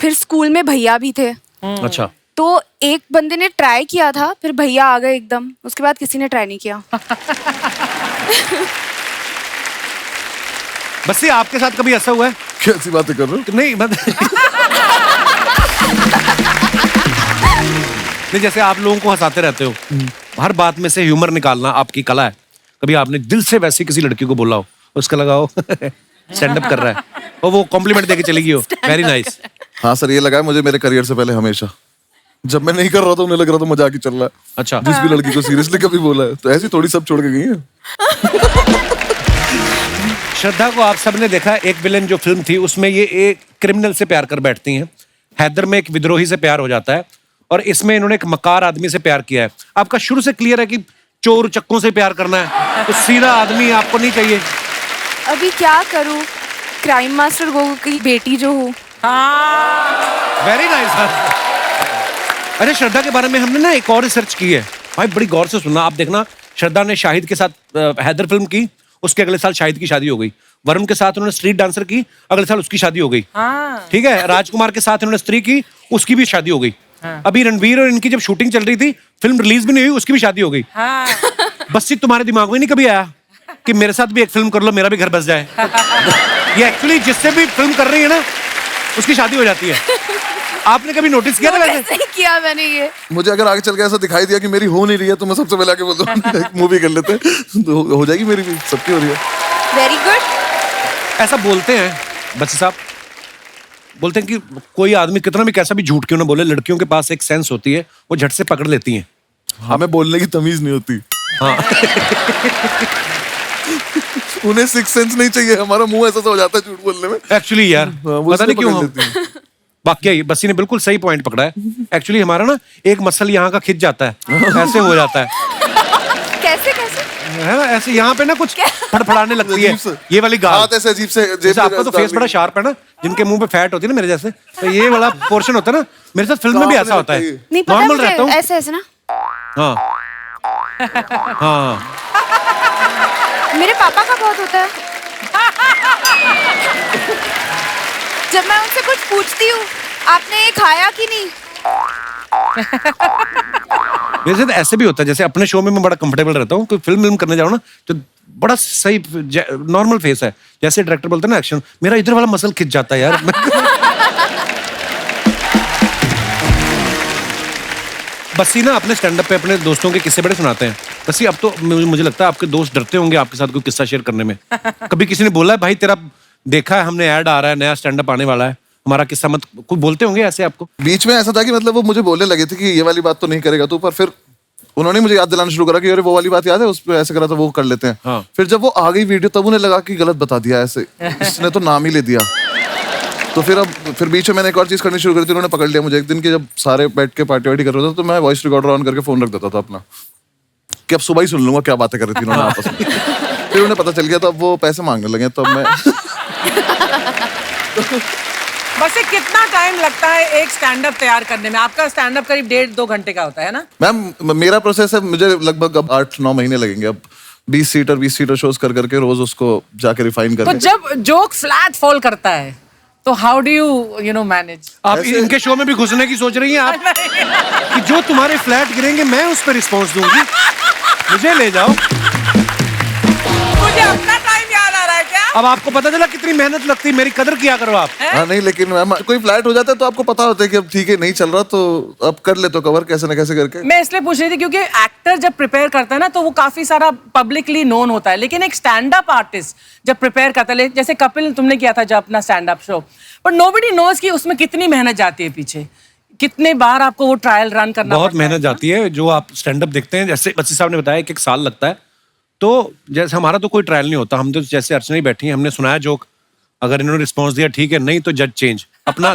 फिर स्कूल में भैया भी थे, अच्छा, तो एक बंदे ने ट्राई किया था, फिर भैया आ गए एकदम, उसके बाद किसी ने ट्राई नहीं किया। बस ये आपके साथ कभी ऐसा हुआ है? कैसी बातें कर रहे हो? नहीं नहीं, जैसे आप लोगों को हंसाते रहते हो, हर बात में से ह्यूमर निकालना आपकी कला है। कभी आपने दिल से वैसी किसी लड़की को बोला हो, उसका लगा हो स्टैंड अप कर रहा है और वो कॉम्प्लीमेंट देके चली गई हो, वेरी नाइस। हाँ सर, ये लगा है मुझे मेरे करियर से पहले हमेशा। जब मैं नहीं कर रहा था उन्हें लग रहा था मजाक ही चल रहा है। अच्छा, जिस भी लड़की को सीरियसली कभी बोला है, तो ऐसी थोड़ी सब छोड़ के गई है। श्रद्धा को आप सबने देखा, एक विलेन जो फिल्म थी उसमें ये एक क्रिमिनल से प्यार कर बैठती हैं। हैदर में एक विद्रोही से प्यार हो जाता है और इसमें इन्होंने एक मकार आदमी से प्यार किया है। आपका शुरू से क्लियर है कि चोर चक्कों से प्यार करना है, तो सीधा आदमी आपको नहीं चाहिए। अभी क्या करूं, क्राइम मास्टर गोगो की बेटी जो हूँ। Very nice. अरे श्रद्धा के बारे में हमने ना एक और रिसर्च की है भाई, बड़ी गौर से सुनना। आप देखना, श्रद्धा ने शाहिद के साथ हैदर फिल्म की, उसके अगले साल शाहिद की शादी हो गई। वरुण के साथ उन्होंने स्ट्रीट डांसर की, अगले साल उसकी शादी हो गई। ठीक है, राजकुमार के साथ उन्होंने स्त्री की, उसकी भी शादी हो गई। अभी रणवीर और इनकी जब शूटिंग चल रही थी, फिल्म रिलीज भी नहीं हुई, उसकी भी शादी हो गई। बस ये तुम्हारे दिमाग में नहीं कभी आया कि मेरे साथ भी एक फिल्म कर लो, मेरा भी घर बस जाए। ये एक्चुअली जिससे भी फिल्म कर रही है ना, उसकी शादी हो जाती है। आपने कभी नोटिस किया था वैसे? नहीं किया मैंने ये। मुझे अगर आगे चल के ऐसा दिखाई दिया कि मेरी हो नहीं रही है, तो मैं सबसे पहले आके बोल दूँ मूवी कर लेते हैं, तो हो जाएगी मेरी भी, सबकी हो रही है। Very good. ऐसा बोलते हैं बच्चे साहब, बोलते हैं कि कोई आदमी कितना भी कैसा भी झूठ क्यों ना बोले, लड़कियों के पास एक सेंस होती है, वो झट से पकड़ लेती हैं। हमें बोलने की तमीज नहीं होती। हाँ। उन्हें सिक्स सेंस नहीं चाहिए, हमारा मुंह ऐसा हो जाता है झूठ बोलने में। एक्चुअली यार वो पता नहीं इसलिए क्यों पकड़ लेती हैं। वाकई बस्सी ने बिल्कुल सही पॉइंट पकड़ा है। एक्चुअली हमारा ना एक मसल यहाँ का खिंच जाता है, ऐसे हो जाता है। कैसे कैसे? है ना, ऐसे यहाँ पे ना कुछ फड़फड़ाने लगती है, अजीब से। ये वाली गाल। हाथ ऐसे अजीब से, जैसे आपका तो फेस बड़ा शार्प है ना, जिनके मुंह पे फैट होती है ना मेरे जैसे, तो ये वाला पोर्शन होता है ना, मेरे साथ फिल्म में भी ऐसा होता है। नहीं पता नॉर्मल मुझे, रहता हूँ। ऐसे ऐसे ना। हाँ हाँ। मेरे पापा का बहुत होता है। जब मैं उनसे कुछ पूछती हूँ, आपने ये खाया कि नहीं? मेरे साथ ऐसे भी होता है, जैसे अपने शो में मैं बड़ा कंफर्टेबल रहता हूँ, कोई फिल्म करने जाऊँ ना, तो बड़ा सही नॉर्मल फेस है, जैसे डायरेक्टर बोलते हैं ना एक्शन, मेरा इधर वाला मसल खिंच जाता है यार। बस्सी ना अपने स्टैंड अप पे अपने दोस्तों के किस्से बड़े सुनाते हैं। बस्सी अब तो मुझे लगता है आपके दोस्त डरते होंगे आपके साथ कोई किस्सा शेयर करने में। कभी किसी ने बोला है भाई तेरा देखा है हमने, ऐड आ रहा है, नया स्टैंड अप आने वाला है, हमारा किस्सा मत, कुछ बोलते होंगे ऐसे आपको? बीच में ऐसा था कि मतलब वो मुझे बोलने लगे थे कि ये वाली बात तो नहीं करेगा तू, पर फिर उन्होंने मुझे याद दिलाना शुरू करा कि अरे वो वाली बात याद है, उस पे ऐसे करा था, वो कर लेते हैं। हाँ। फिर जब वो आ गई वीडियो, तब उन्हें लगा कि गलत बता दिया, ऐसे इसने तो नाम ही ले दिया। तो फिर बीच में मैंने एक और चीज करनी शुरू करी थी, उन्होंने पकड़ लिया मुझे एक दिन, कि जब सारे बैठ के पार्टी वार्टी कर रहे थे, तो मैं वॉइस रिकॉर्डर ऑन करके फोन रख देता था अपना, कि अब सुबह ही सुन लूंगा क्या बातें कर रही थी उन्होंने आपस में। फिर उन्हें पता चल गया, तो अब वो पैसे मांगने लगे, तब मैं बस ये कितना टाइम लगता है एक स्टैंड अप तैयार करने में? आपका स्टैंड अप करीब 1.5-2 घंटे का होता है ना? मैम मेरा प्रोसेस है, मुझे लगभग अब 8-9 महीने लगेंगे अब 20 सीटर शोज कर करके रोज उसको जाके रिफाइन तो करके। जब जोक फ्लैट फॉल करता है तो हाउ डू यू मैनेज? आप इनके शो में भी घुसने की सोच रही हैं आप? कि जो तुम्हारे फ्लैट गिरेंगे मैं उस पर रिस्पॉन्स दूंगी, मुझे ले जाओ। मुझे अपना टाइम याद आ रहा है क्या? अब आपको पता चला कितनी मेहनत लगती है, मेरी कदर किया करो आप। हाँ नहीं, लेकिन मैम कोई फ्लैट हो जाता है तो आपको पता होता है कि अब ठीक है नहीं चल रहा, तो अब कर ले तो कवर कैसे न कैसे करके। मैं इसलिए पूछ रही थी क्योंकि एक्टर जब प्रिपेयर करता है ना, तो वो काफी सारा पब्लिकली नोन होता है, लेकिन एक स्टैंड अप आर्टिस्ट जब प्रिपेयर करता है, जैसे कपिल तुमने किया था जब अपना stand up show, but nobody knows कि उसमें कितनी मेहनत जाती है पीछे, कितने बार आपको वो ट्रायल रन करना बहुत पड़ता है। मेहनत जाती है। जो आप स्टैंड अप देखते हैं, जैसे बच्ची साहब ने बताया 1 साल लगता है, तो जैसे हमारा तो कोई ट्रायल नहीं होता, हम तो जैसे अर्चना ही बैठी हैं, हमने सुनाया जोक, अगर इन्होंने रिस्पॉन्स दिया ठीक है, नहीं तो जज चेंज अपना।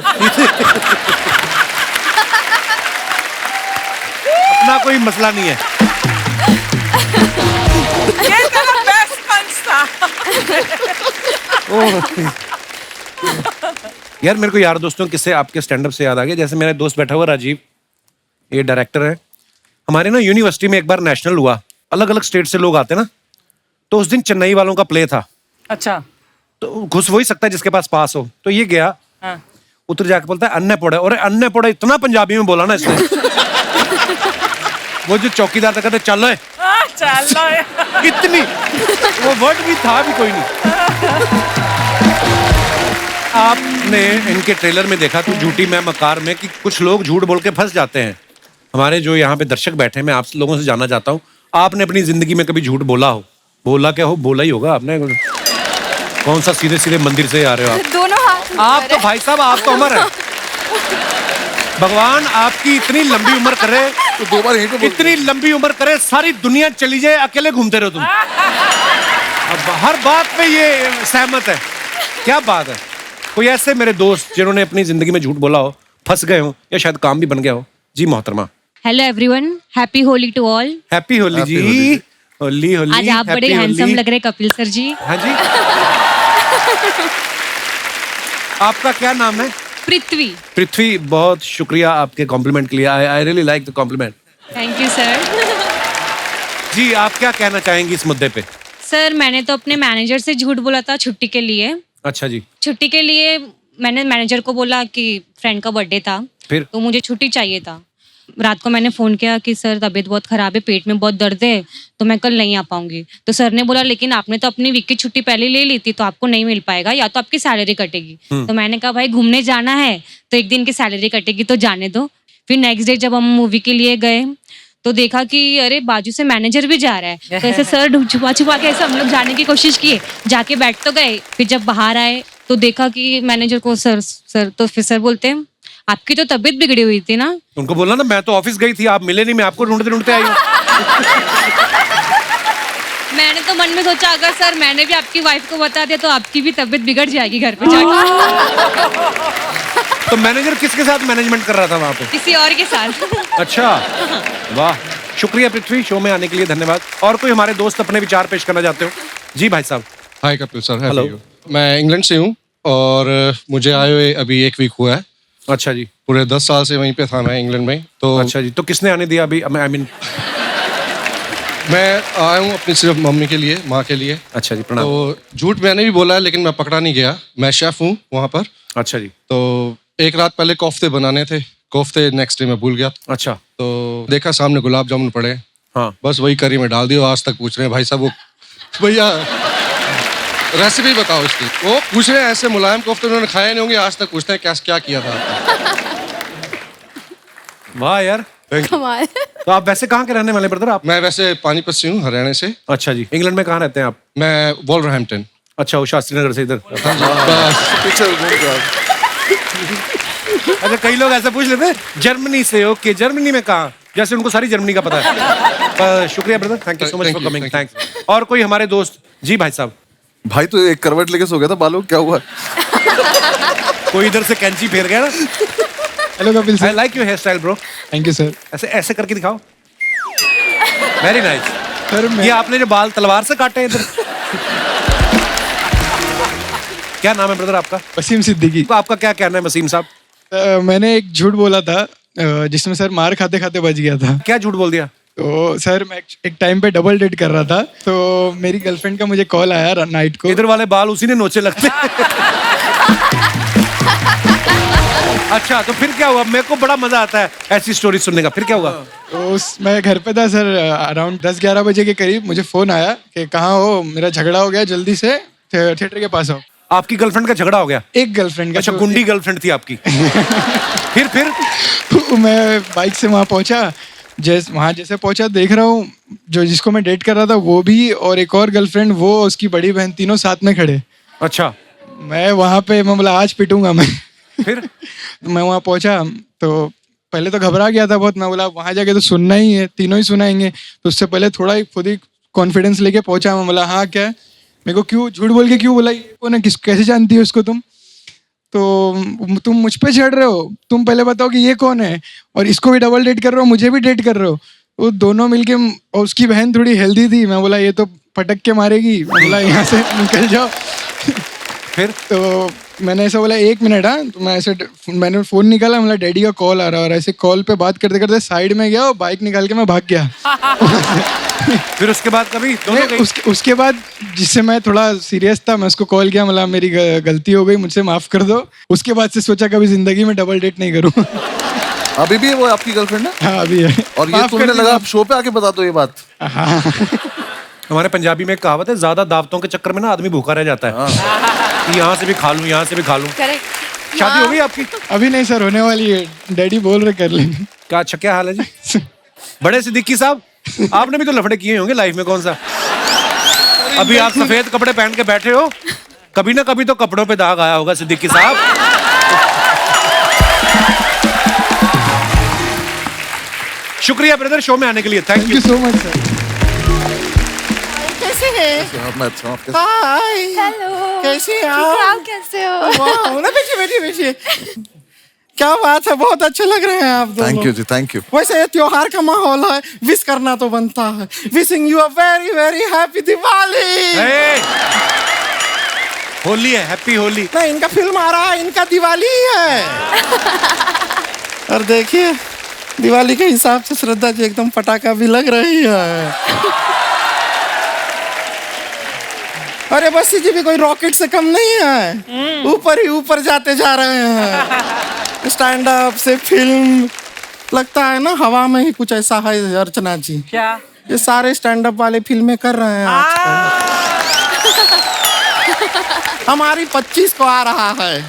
अपना कोई मसला नहीं है। ये तेरा best punch था। यार मेरे को यार दोस्तों किससे आपके स्टैंड अप से याद आ गया, जैसे मेरा दोस्त बैठा हुआ राजीव, ये डायरेक्टर है हमारे ना, यूनिवर्सिटी में एक बार नेशनल हुआ, अलग अलग स्टेट से लोग आते ना, तो उस दिन चेन्नई वालों का प्ले था, अच्छा। तो घुस वही सकता है जिसके पास पास हो, तो ये गया, हाँ। उतर जाके बोलता है अन्य पोड़ा, और अन्य पोड़ा इतना पंजाबी में बोला ना इसने। वो जो चौकीदार था कहते चलो चलो इतनी, वो वर्ड भी था भी कोई नहीं। आपने इनके ट्रेलर में देखा तो झूठी मैं मकार में कि कुछ लोग झूठ बोल के फंस जाते हैं। हमारे जो यहाँ पे दर्शक बैठे हैं, मैं आप लोगों से जानना चाहता हूँ, आपने अपनी जिंदगी में कभी झूठ बोला हो? बोला क्या हो, बोला ही होगा आपने। कौन सा सीधे सीधे मंदिर से आ रहे हो आप? दोनों हाथ में आप तो भाई साहब, आप तो अमर है। भगवान आपकी इतनी लंबी उम्र करे, तो 2 बार यहीं पे बोल इतनी लंबी उम्र करे, सारी दुनिया चली जाए, अकेले घूमते रहो तुम। अब हर बात पे ये सहमत है, क्या बात है। कोई ऐसे मेरे दोस्त जिन्होंने अपनी जिंदगी में झूठ बोला हो, फंस गए हो, या शायद काम भी बन गया हो? जी मोहतरमा। Hello everyone, happy Holi to all. Happy Holi जी। होली होली। आज आप बड़े हैंडसम लग रहे कपिल सर जी। हाँ जी। आपका क्या नाम है? पृथ्वी। पृथ्वी, बहुत शुक्रिया आपके कॉम्प्लीमेंट के लिए। I really like the compliment. Thank you sir. जी आप क्या कहना चाहेंगी इस मुद्दे पे? सर मैंने तो अपने मैनेजर से झूठ बोला था छुट्टी के लिए। अच्छा जी। छुट्टी के लिए मैंने मैनेजर को बोला कि फ्रेंड का बर्थडे था, फिर? तो मुझे छुट्टी चाहिए था। रात को मैंने फ़ोन किया कि सर तबीयत बहुत ख़राब है, पेट में बहुत दर्द है, तो मैं कल नहीं आ पाऊंगी। तो सर ने बोला लेकिन आपने तो अपनी वीक की छुट्टी पहले ले ली थी, तो आपको नहीं मिल पाएगा, या तो आपकी सैलरी कटेगी। तो मैंने कहा भाई घूमने जाना है तो एक दिन की सैलरी कटेगी तो जाने दो। फिर नेक्स्ट डे जब हम मूवी के लिए गए तो देखा कि अरे बाजू से मैनेजर भी जा रहा है, तो ऐसे सर छुपा छुपा के ऐसे हम लोग जाने की कोशिश किए, जाके बैठ तो गए। फिर जब बाहर आए तो देखा कि मैनेजर को सर तो फिर सर बोलते हैं आपकी तो तबीयत बिगड़ी हुई थी ना। उनको बोलना ना मैं तो ऑफिस गई थी, आप मिले नहीं, मैं आपको ढूंढते ढूंढते आई हूँ। मैंने तो मन में सोचा अगर सर मैंने भी आपकी वाइफ को बता दिया तो आपकी भी तबीयत बिगड़ जाएगी घर पे जाके। तो मैनेजर किसके साथ मैनेजमेंट कर रहा था वहाँ पे? किसी और के साथ। अच्छा, वाह, शुक्रिया पृथ्वी, शो में आने के लिए धन्यवाद। और कोई हमारे दोस्त अपने विचार पेश करना चाहते हो? जी भाई साहब। हाय कपिल सर, हेलो। मैं इंग्लैंड से हूँ और मुझे आए हुए अभी 1 वीक हुआ है। अच्छा जी। पूरे 10 साल से वहीं पे था मैं इंग्लैंड में। तो अच्छा जी, तो किसने आने दिया अभी? आई मीन मैं आया हूँ अपनी सिर्फ मम्मी के लिए, माँ के लिए। अच्छा जी, प्रणाम। तो झूठ मैंने भी बोला है लेकिन मैं पकड़ा नहीं गया, मैं शेफ हूँ वहाँ पर। अच्छा जी। तो एक रात पहले कोफ्ते बनाने थे, कोफ्ते नेक्स्ट डे मैं भूल गया। अच्छा। तो देखा सामने गुलाब जामुन पड़े, हाँ, बस वही करी में डाल दिया। आज तक पूछ रहे हैं भाई साहब वो भैया रेसिपी बताओ इसकी। वो पूछ रहे हैं ऐसे मुलायम कोफ्ते उन्होंने खाए नहीं होंगे, आज तक पूछते हैं क्या किया था आपने। वाह यार, कमाल। तो आप वैसे कहाँ के रहने वाले ब्रदर आप? मैं वैसे पानीपत से हूँ, हरियाणा से। अच्छा जी। इंग्लैंड में कहाँ रहते हैं आप? मैं वॉल्वरहैम्पटन। अच्छा, वो शास्त्री नगर से इधर। पीछे घूम के आओ। अच्छा, कई लोग ऐसा पूछ लेते हैं जर्मनी से। ओके, जर्मनी में कहाँ? जैसे उनको सारी जर्मनी का पता है। शुक्रिया brother, thank you so much for coming, thanks. और कोई हमारे दोस्त? जी भाई साहब। भाई तो एक करवट लेके सो गया था, बालों क्या हुआ? कोई इधर से कैंची फेर गया ना। Hello Kapil I like your hairstyle bro. Thank you sir. ऐसे ऐसे करके दिखाओ। Very nice. सर ये आपने जो बाल तलवार से काटे हैं इधर। क्या नाम है ब्रदर आपका? वसीम सिद्दीकी। तो आपका क्या कहना है वसीम साहब? मैंने एक झूठ बोला था जिसमें सर मार खाते खाते बच गया था। क्या झूठ बोल दिया? तो सर मैं एक टाइम पे डबल डेट कर रहा था, तो मेरी गर्लफ्रेंड का मुझे कॉल आया नाइट को। इधर वाले बाल उसी ने नोचे लगते। अच्छा, तो फिर क्या हुआ? मेरे को बड़ा मजा आता है ऐसी स्टोरी सुनने का। फिर क्या हुआ? तो मैं घर पे था सर, अराउंड 10-11 बजे के करीब मुझे फोन आया कि कहाँ हो, मेरा झगड़ा हो गया, जल्दी से थिएटर के पास आओ। आपकी गर्लफ्रेंड का झगड़ा हो गया? एक गर्लफ्रेंड का। अच्छा, गुंडी गर्लफ्रेंड थी आपकी। फिर मैं बाइक से वहाँ पहुंचा। जैसे पहुंचा देख रहा हूँ जो जिसको मैं डेट कर रहा था वो भी, और एक और गर्लफ्रेंड, वो उसकी बड़ी बहन, तीनों साथ में खड़े। अच्छा। मैं वहाँ पे मैं बोला आज पिटूंगा मैं। फिर मैं वहाँ पहुंचा तो पहले तो घबरा गया था बहुत। मैं बोला वहाँ जाके तो सुनना ही है, तीनों ही सुनाएंगे। तो उससे पहले थोड़ा ही खुद ही कॉन्फिडेंस लेके पहुंचा। मैं बोला हाँ क्या, मेरे को क्यों झूठ बोल के क्यों बोला, ये कौन है, कैसे जानती हो उसको तुम? तो तुम मुझ पे चढ़ रहे हो, तुम पहले बताओ कि ये कौन है, और इसको भी डबल डेट कर रहे हो, मुझे भी डेट कर रहे हो। वो दोनों मिलके, और उसकी बहन थोड़ी हेल्दी थी। मैं बोला ये तो पटक के मारेगी, मैं बोला यहाँ से निकल जाओ। फिर तो मैंने ऐसा बोला 1 मिनट। हाँ, तो मैंने फ़ोन निकाला, मतलब डैडी का कॉल आ रहा है, और ऐसे कॉल पे बात करते करते साइड में गया और बाइक निकाल के मैं भाग गया। फिर उसके बाद कभी उसके बाद जिससे मैं थोड़ा सीरियस था, मैं उसको कॉल किया, मतलब मेरी गलती हो गई, मुझसे माफ कर दो। उसके बाद से सोचा कभी जिंदगी में डबल डेट नहीं करूँ। अभी भी है वो आपकी गर्लफ्रेंड है? हाँ, अभी है। और ये तुमने लगा आप शो पे आके बता दो ये बात? हाँ। हमारे पंजाबी में एक कहावत है, ज्यादा दावतों के चक्कर में ना आदमी भूखा रह जाता है। यहाँ से भी खा लूं, यहाँ से भी खा लूं। शादी हो गई आपकी? अभी नहीं सर, होने वाली है। डैडी बोल रहे कर लेंगे। क्या? अच्छा, क्या हाल है जी? बड़े सिद्दीकी साहब, आपने भी तो लफड़े किए होंगे लाइफ में, कौन सा? अभी आप सफेद कपड़े पहन के बैठे हो, कभी ना कभी तो कपड़ों पे दाग आया होगा सिद्दीकी साहब। शुक्रिया ब्रदर शो में आने के लिए, thank you so much sir. कैसे हैं? मैं अच्छा हूँ। हाय। हेलो। कैसे आप? कैसे हो? वाह, ना बैठिए। क्या बात है, बहुत अच्छे लग रहे हैं आप दोनों। थैंक यू जी, थैंक यू। वैसे ये त्योहार का माहौल है, विश करना तो बनता है। Wishing you a very very happy Diwali. Holi है, हैप्पी होली। नहीं, इनका फिल्म आ रहा है, इनका दिवाली है। और देखिए दिवाली के हिसाब से श्रद्धा जी एकदम पटाखा भी लग रही है। अरे बस्सी जी भी कोई रॉकेट से कम नहीं है, ऊपर ही ऊपर जाते जा रहे हैं। स्टैंड अप से फिल्म, लगता है ना हवा में ही कुछ ऐसा है अर्चना जी। क्या? ये सारे स्टैंड अप वाले फिल्में कर रहे हैं आजकल। हमारी 25 को आ रहा है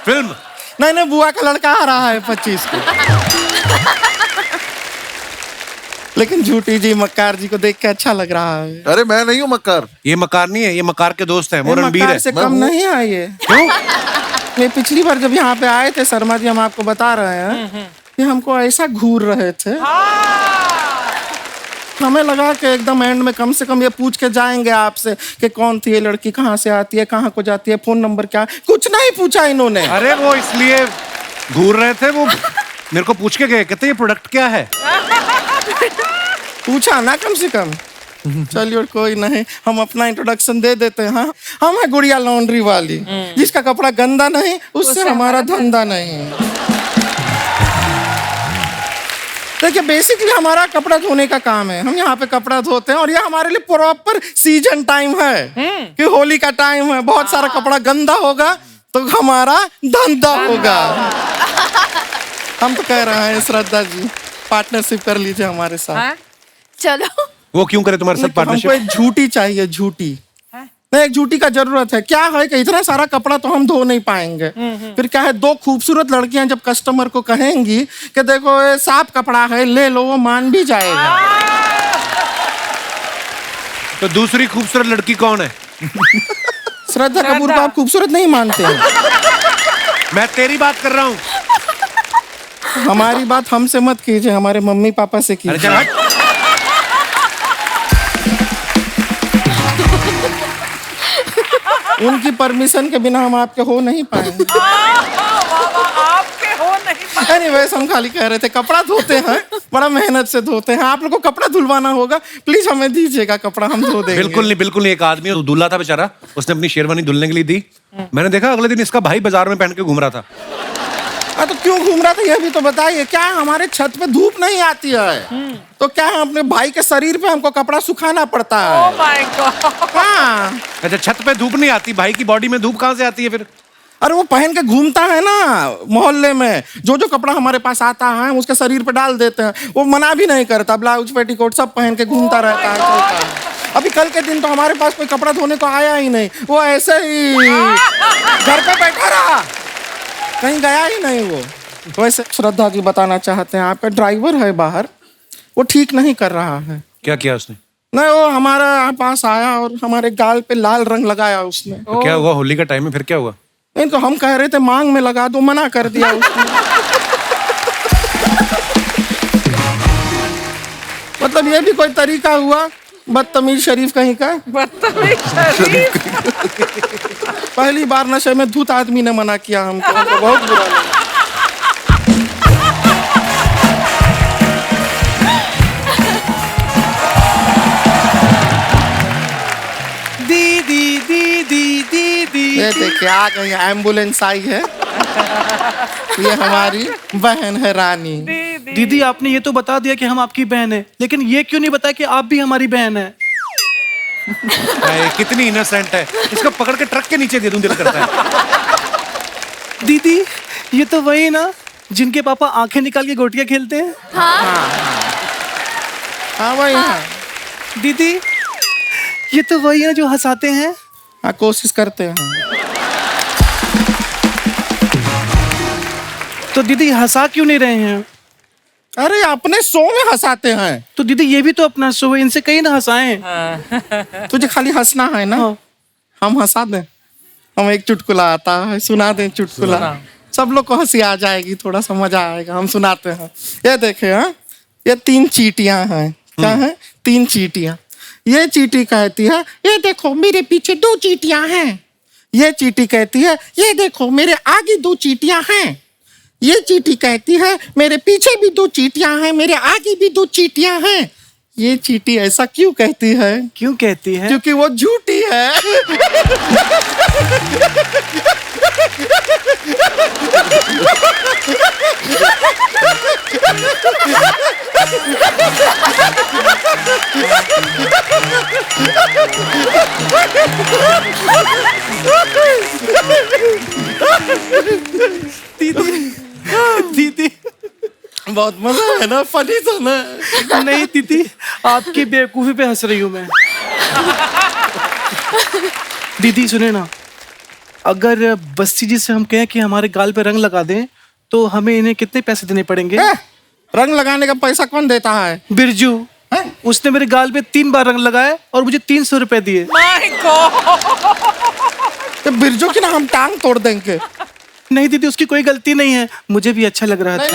फिल्म। नहीं बुआ का लड़का आ रहा है 25 को। लेकिन झूठी जी मक्कार जी को देख के अच्छा लग रहा है। अरे मैं नहीं हूँ मक्कार। ये मकार नहीं है, ये मकार के दोस्त हैं, वो रणबीर मक्कार है। से कम नहीं है ये। क्यों? ये पिछली बार जब यहाँ पे आए थे शर्मा जी, हम आपको बता रहे हैं कि हमको ऐसा घूर रहे थे, हमें लगा कि एकदम एंड में कम से कम ये पूछ के जाएंगे आपसे कि कौन थी ये लड़की, कहाँ से आती है, कहाँ को जाती है, फोन नंबर क्या है। कुछ नहीं पूछा इन्होंने। अरे वो इसलिए घूर रहे थे, वो मेरे को पूछ के गए, कहते ये प्रोडक्ट क्या है। पूछा ना कम से कम। चलिए कोई नहीं, हम अपना इंट्रोडक्शन दे देते हैं। हम है गुड़िया लॉन्ड्री वाली, जिसका कपड़ा गंदा नहीं उससे हमारा धंधा नहीं। देखिए बेसिकली हमारा कपड़ा धोने का काम है, हम यहाँ पे कपड़ा धोते हैं और ये हमारे लिए प्रॉपर सीजन टाइम है कि होली का टाइम है, बहुत सारा कपड़ा गंदा होगा तो हमारा धंधा होगा। हम तो कह रहे हैं श्रद्धा जी पार्टनरशिप कर लीजिए हमारे साथ। चलो। वो क्यों करे तुम्हारे साथ पार्टनरशिप? हमको एक झूठी चाहिए, झूठी। नहीं, एक झूठी का जरूरत है। क्या है कि इतना सारा कपड़ा तो हम धो नहीं पाएंगे। फिर क्या है, दो खूबसूरत लड़कियां जब कस्टमर को कहेंगी कि देखो ये साफ कपड़ा है ले लो, वो मान भी जाएगा। तो दूसरी खूबसूरत लड़की कौन है? श्रद्धा कपूर को आप खूबसूरत नहीं मानते हैं? मैं तेरी बात कर रहा हूँ। हमारी बात हमसे मत कीजिए, हमारे मम्मी पापा से कीजिए। उनकी परमिशन के बिना हम आपके हो नहीं पाएंगे। आपके हो नहीं पाएंगे। एनीवेज हम खाली कह रहे थे कपड़ा धोते हैं, बड़ा मेहनत से धोते हैं। आप लोग को कपड़ा धुलवाना होगा, प्लीज हमें दीजिएगा कपड़ा, हम धो देंगे। बिल्कुल नहीं, बिल्कुल नहीं। एक आदमी दूल्हा था बेचारा, उसने अपनी शेरवानी धुलने के लिए दी। मैंने देखा अगले दिन इसका भाई बाजार में पहन के घूम रहा था। तो क्यों घूम रहा था यह भी तो बताइए। क्या हमारे छत पे धूप नहीं आती है तो क्या है अपने भाई के शरीर पे हमको कपड़ा सुखाना पड़ता है। Oh my God। हाँ। अच्छा, छत पे धूप नहीं आती, भाई की बॉडी में धूप कहाँ से आती है फिर? अरे वो पहन के घूमता है ना मोहल्ले में, जो कपड़ा हमारे पास आता है उसके शरीर पे डाल देते हैं। वो मना भी नहीं करता, ब्लाउज पेटीकोट सब पहन के घूमता रहता है, चलता है। अभी कल के दिन तो हमारे पास कोई कपड़ा धोने को आया ही नहीं, वो ऐसे ही घर पे बैठा रहा, कहीं गया ही नहीं वो। वैसे श्रद्धा जी बताना चाहते हैं, आपका ड्राइवर है बाहर, वो ठीक नहीं कर रहा है। क्या किया उसने? नहीं, वो हमारे पास आया और हमारे गाल पे लाल रंग लगाया उसने। तो क्या हुआ? होली का टाइम है, फिर क्या हुआ? नहीं तो हम कह रहे थे मांग में लगा दो, मना कर दिया उसने। मतलब ये भी कोई तरीका हुआ? बदतमीज शरीफ कहीं का। बदतमीज शरीफ। पहली बार नशे में धूत आदमी ने मना किया हमको बहुत बुरा लगा। दीदी दीदी दीदी, ये देखिए आ गई, एम्बुलेंस आई है। ये हमारी बहन है रानी। दीदी आपने ये तो बता दिया कि हम आपकी बहन है, लेकिन ये क्यों नहीं बताया कि आप भी हमारी बहन है? कितनी इनोसेंट है, इसको पकड़ के ट्रक के नीचे दे दूं दिल करता है। दीदी ये तो वही ना जिनके पापा आंखें निकाल के गोटियां खेलते हैं। हाँ वही है। दीदी ये तो वही है जो हंसाते हैं। हाँ कोशिश करते हैं। तो दीदी हंसा क्यों नहीं रहे हैं? अरे अपने शो में हंसाते हैं। तो दीदी ये भी तो अपना शो है, इनसे कहीं ना हंसाएं। तुझे खाली हंसना है ना? हम हंसा दें, हम एक चुटकुला आता है, सुना दें चुटकुला, सब लोग को हंसी आ जाएगी, थोड़ा सा मजा आएगा। हम सुनाते हैं। ये देखे, हाँ ये 3 चींटियां हैं। क्या है? 3 चींटियां। ये चींटी कहती है ये देखो मेरे पीछे 2 चींटियां हैं। ये चींटी कहती है ये देखो मेरे आगे 2 चींटियां हैं। ये चींटी कहती है मेरे पीछे भी 2 चींटियां हैं, मेरे आगे भी 2 चींटियां हैं। ये चींटी ऐसा क्यों कहती है? क्यों कहती है? क्योंकि वो झूठी है। दीदी बहुत मजा है ना, फनी था ना। नहीं दीदी, आपकी बेवकूफी पे हंस रही हूँ मैं। दीदी सुने ना, अगर बस्ती जी से हम कहें कि हमारे गाल पे रंग लगा दें तो हमें इन्हें कितने पैसे देने पड़ेंगे? रंग लगाने का पैसा कौन देता है? बिरजू, उसने मेरे गाल पे 3 बार रंग लगाया और मुझे 300 रुपए दिए। तो बिरजू की ना हम टांग तोड़ देंगे। नहीं दीदी, उसकी कोई गलती नहीं है, मुझे भी अच्छा लग रहा था।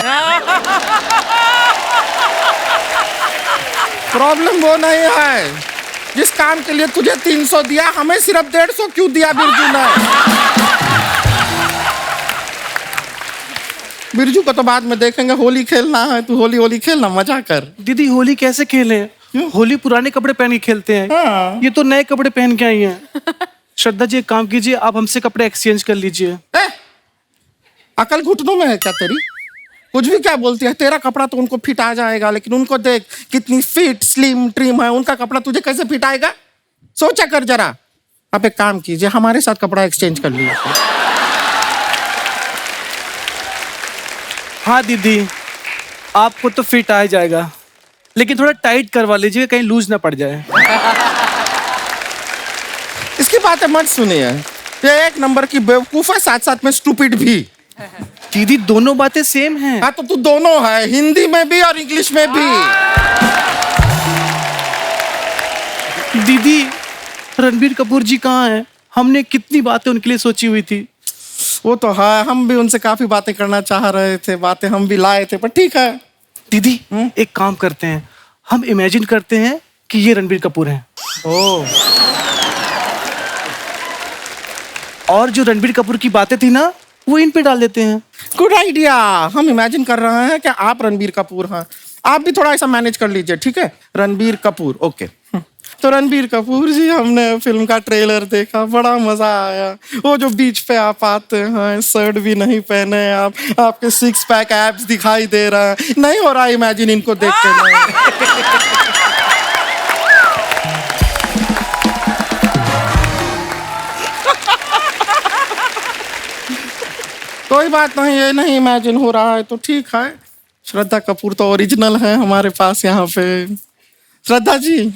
प्रॉब्लम वो नहीं है, जिस काम के लिए तुझे 300 दिया हमें सिर्फ 150 क्यों दिया बिरजू ने? बिरजू को तो बाद में देखेंगे, होली खेलना है, तू होली होली खेलना, मजा कर। दीदी होली कैसे खेलें? होली पुराने कपड़े पहन के खेलते हैं। हाँ। ये तो नए कपड़े पहन के आई हैं। श्रद्धा जी एक काम कीजिए, आप हमसे कपड़े एक्सचेंज कर लीजिए। अकल घुटनों में है क्या तेरी? कुछ भी क्या बोलती है? तेरा कपड़ा तो उनको फिट आ जाएगा, लेकिन उनको देख कितनी फिट स्लिम ट्रिम है, उनका कपड़ा तुझे कैसे फिट आएगा? सोचा कर जरा। आप एक काम कीजिए, हमारे साथ कपड़ा एक्सचेंज कर लीजिए। हाँ दीदी, आपको तो फिट आ जाएगा, लेकिन थोड़ा टाइट करवा लीजिए, कहीं लूज ना पड़ जाए। इसकी बातें मत सुनिए, ये एक नंबर की बेवकूफ है, साथ साथ में स्टूपिड भी। दीदी दोनों बातें सेम हैं। हाँ तो तू दोनों है, हिंदी में भी और इंग्लिश में भी। दीदी रणबीर कपूर जी कहाँ हैं? हमने कितनी बातें उनके लिए सोची हुई थी। वो तो है, हम भी उनसे काफी बातें करना चाह रहे थे, बातें हम भी लाए थे, पर ठीक है। दीदी एक काम करते हैं, हम इमेजिन करते हैं कि ये रणबीर कपूर हैं। और जो रणबीर कपूर की बातें थी ना, वो इन पे डाल देते हैं। Good idea. हम इमेजिन कर रहे हैं कि आप रणबीर कपूर हैं, आप भी थोड़ा ऐसा मैनेज कर लीजिए, ठीक है? रणबीर कपूर, ओके। तो रणबीर कपूर जी, हमने फिल्म का ट्रेलर देखा, बड़ा मजा आया। वो जो बीच पे आप आते हैं, शर्ट भी नहीं पहने आप, आपके 6 पैक एब्स दिखाई दे रहा है, नहीं हो रहा इमेजिन इनको देख के नहीं। कोई बात नहीं, ये नहीं इमेजिन हो रहा है तो ठीक है। श्रद्धा कपूर तो ओरिजिनल है हमारे पास यहाँ पे। श्रद्धा जी,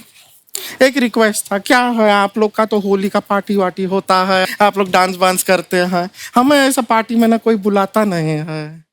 एक रिक्वेस्ट था, क्या है आप लोग का तो होली का पार्टी वार्टी होता है, आप लोग डांस वांस करते हैं, हमें ऐसा पार्टी में ना कोई बुलाता नहीं है।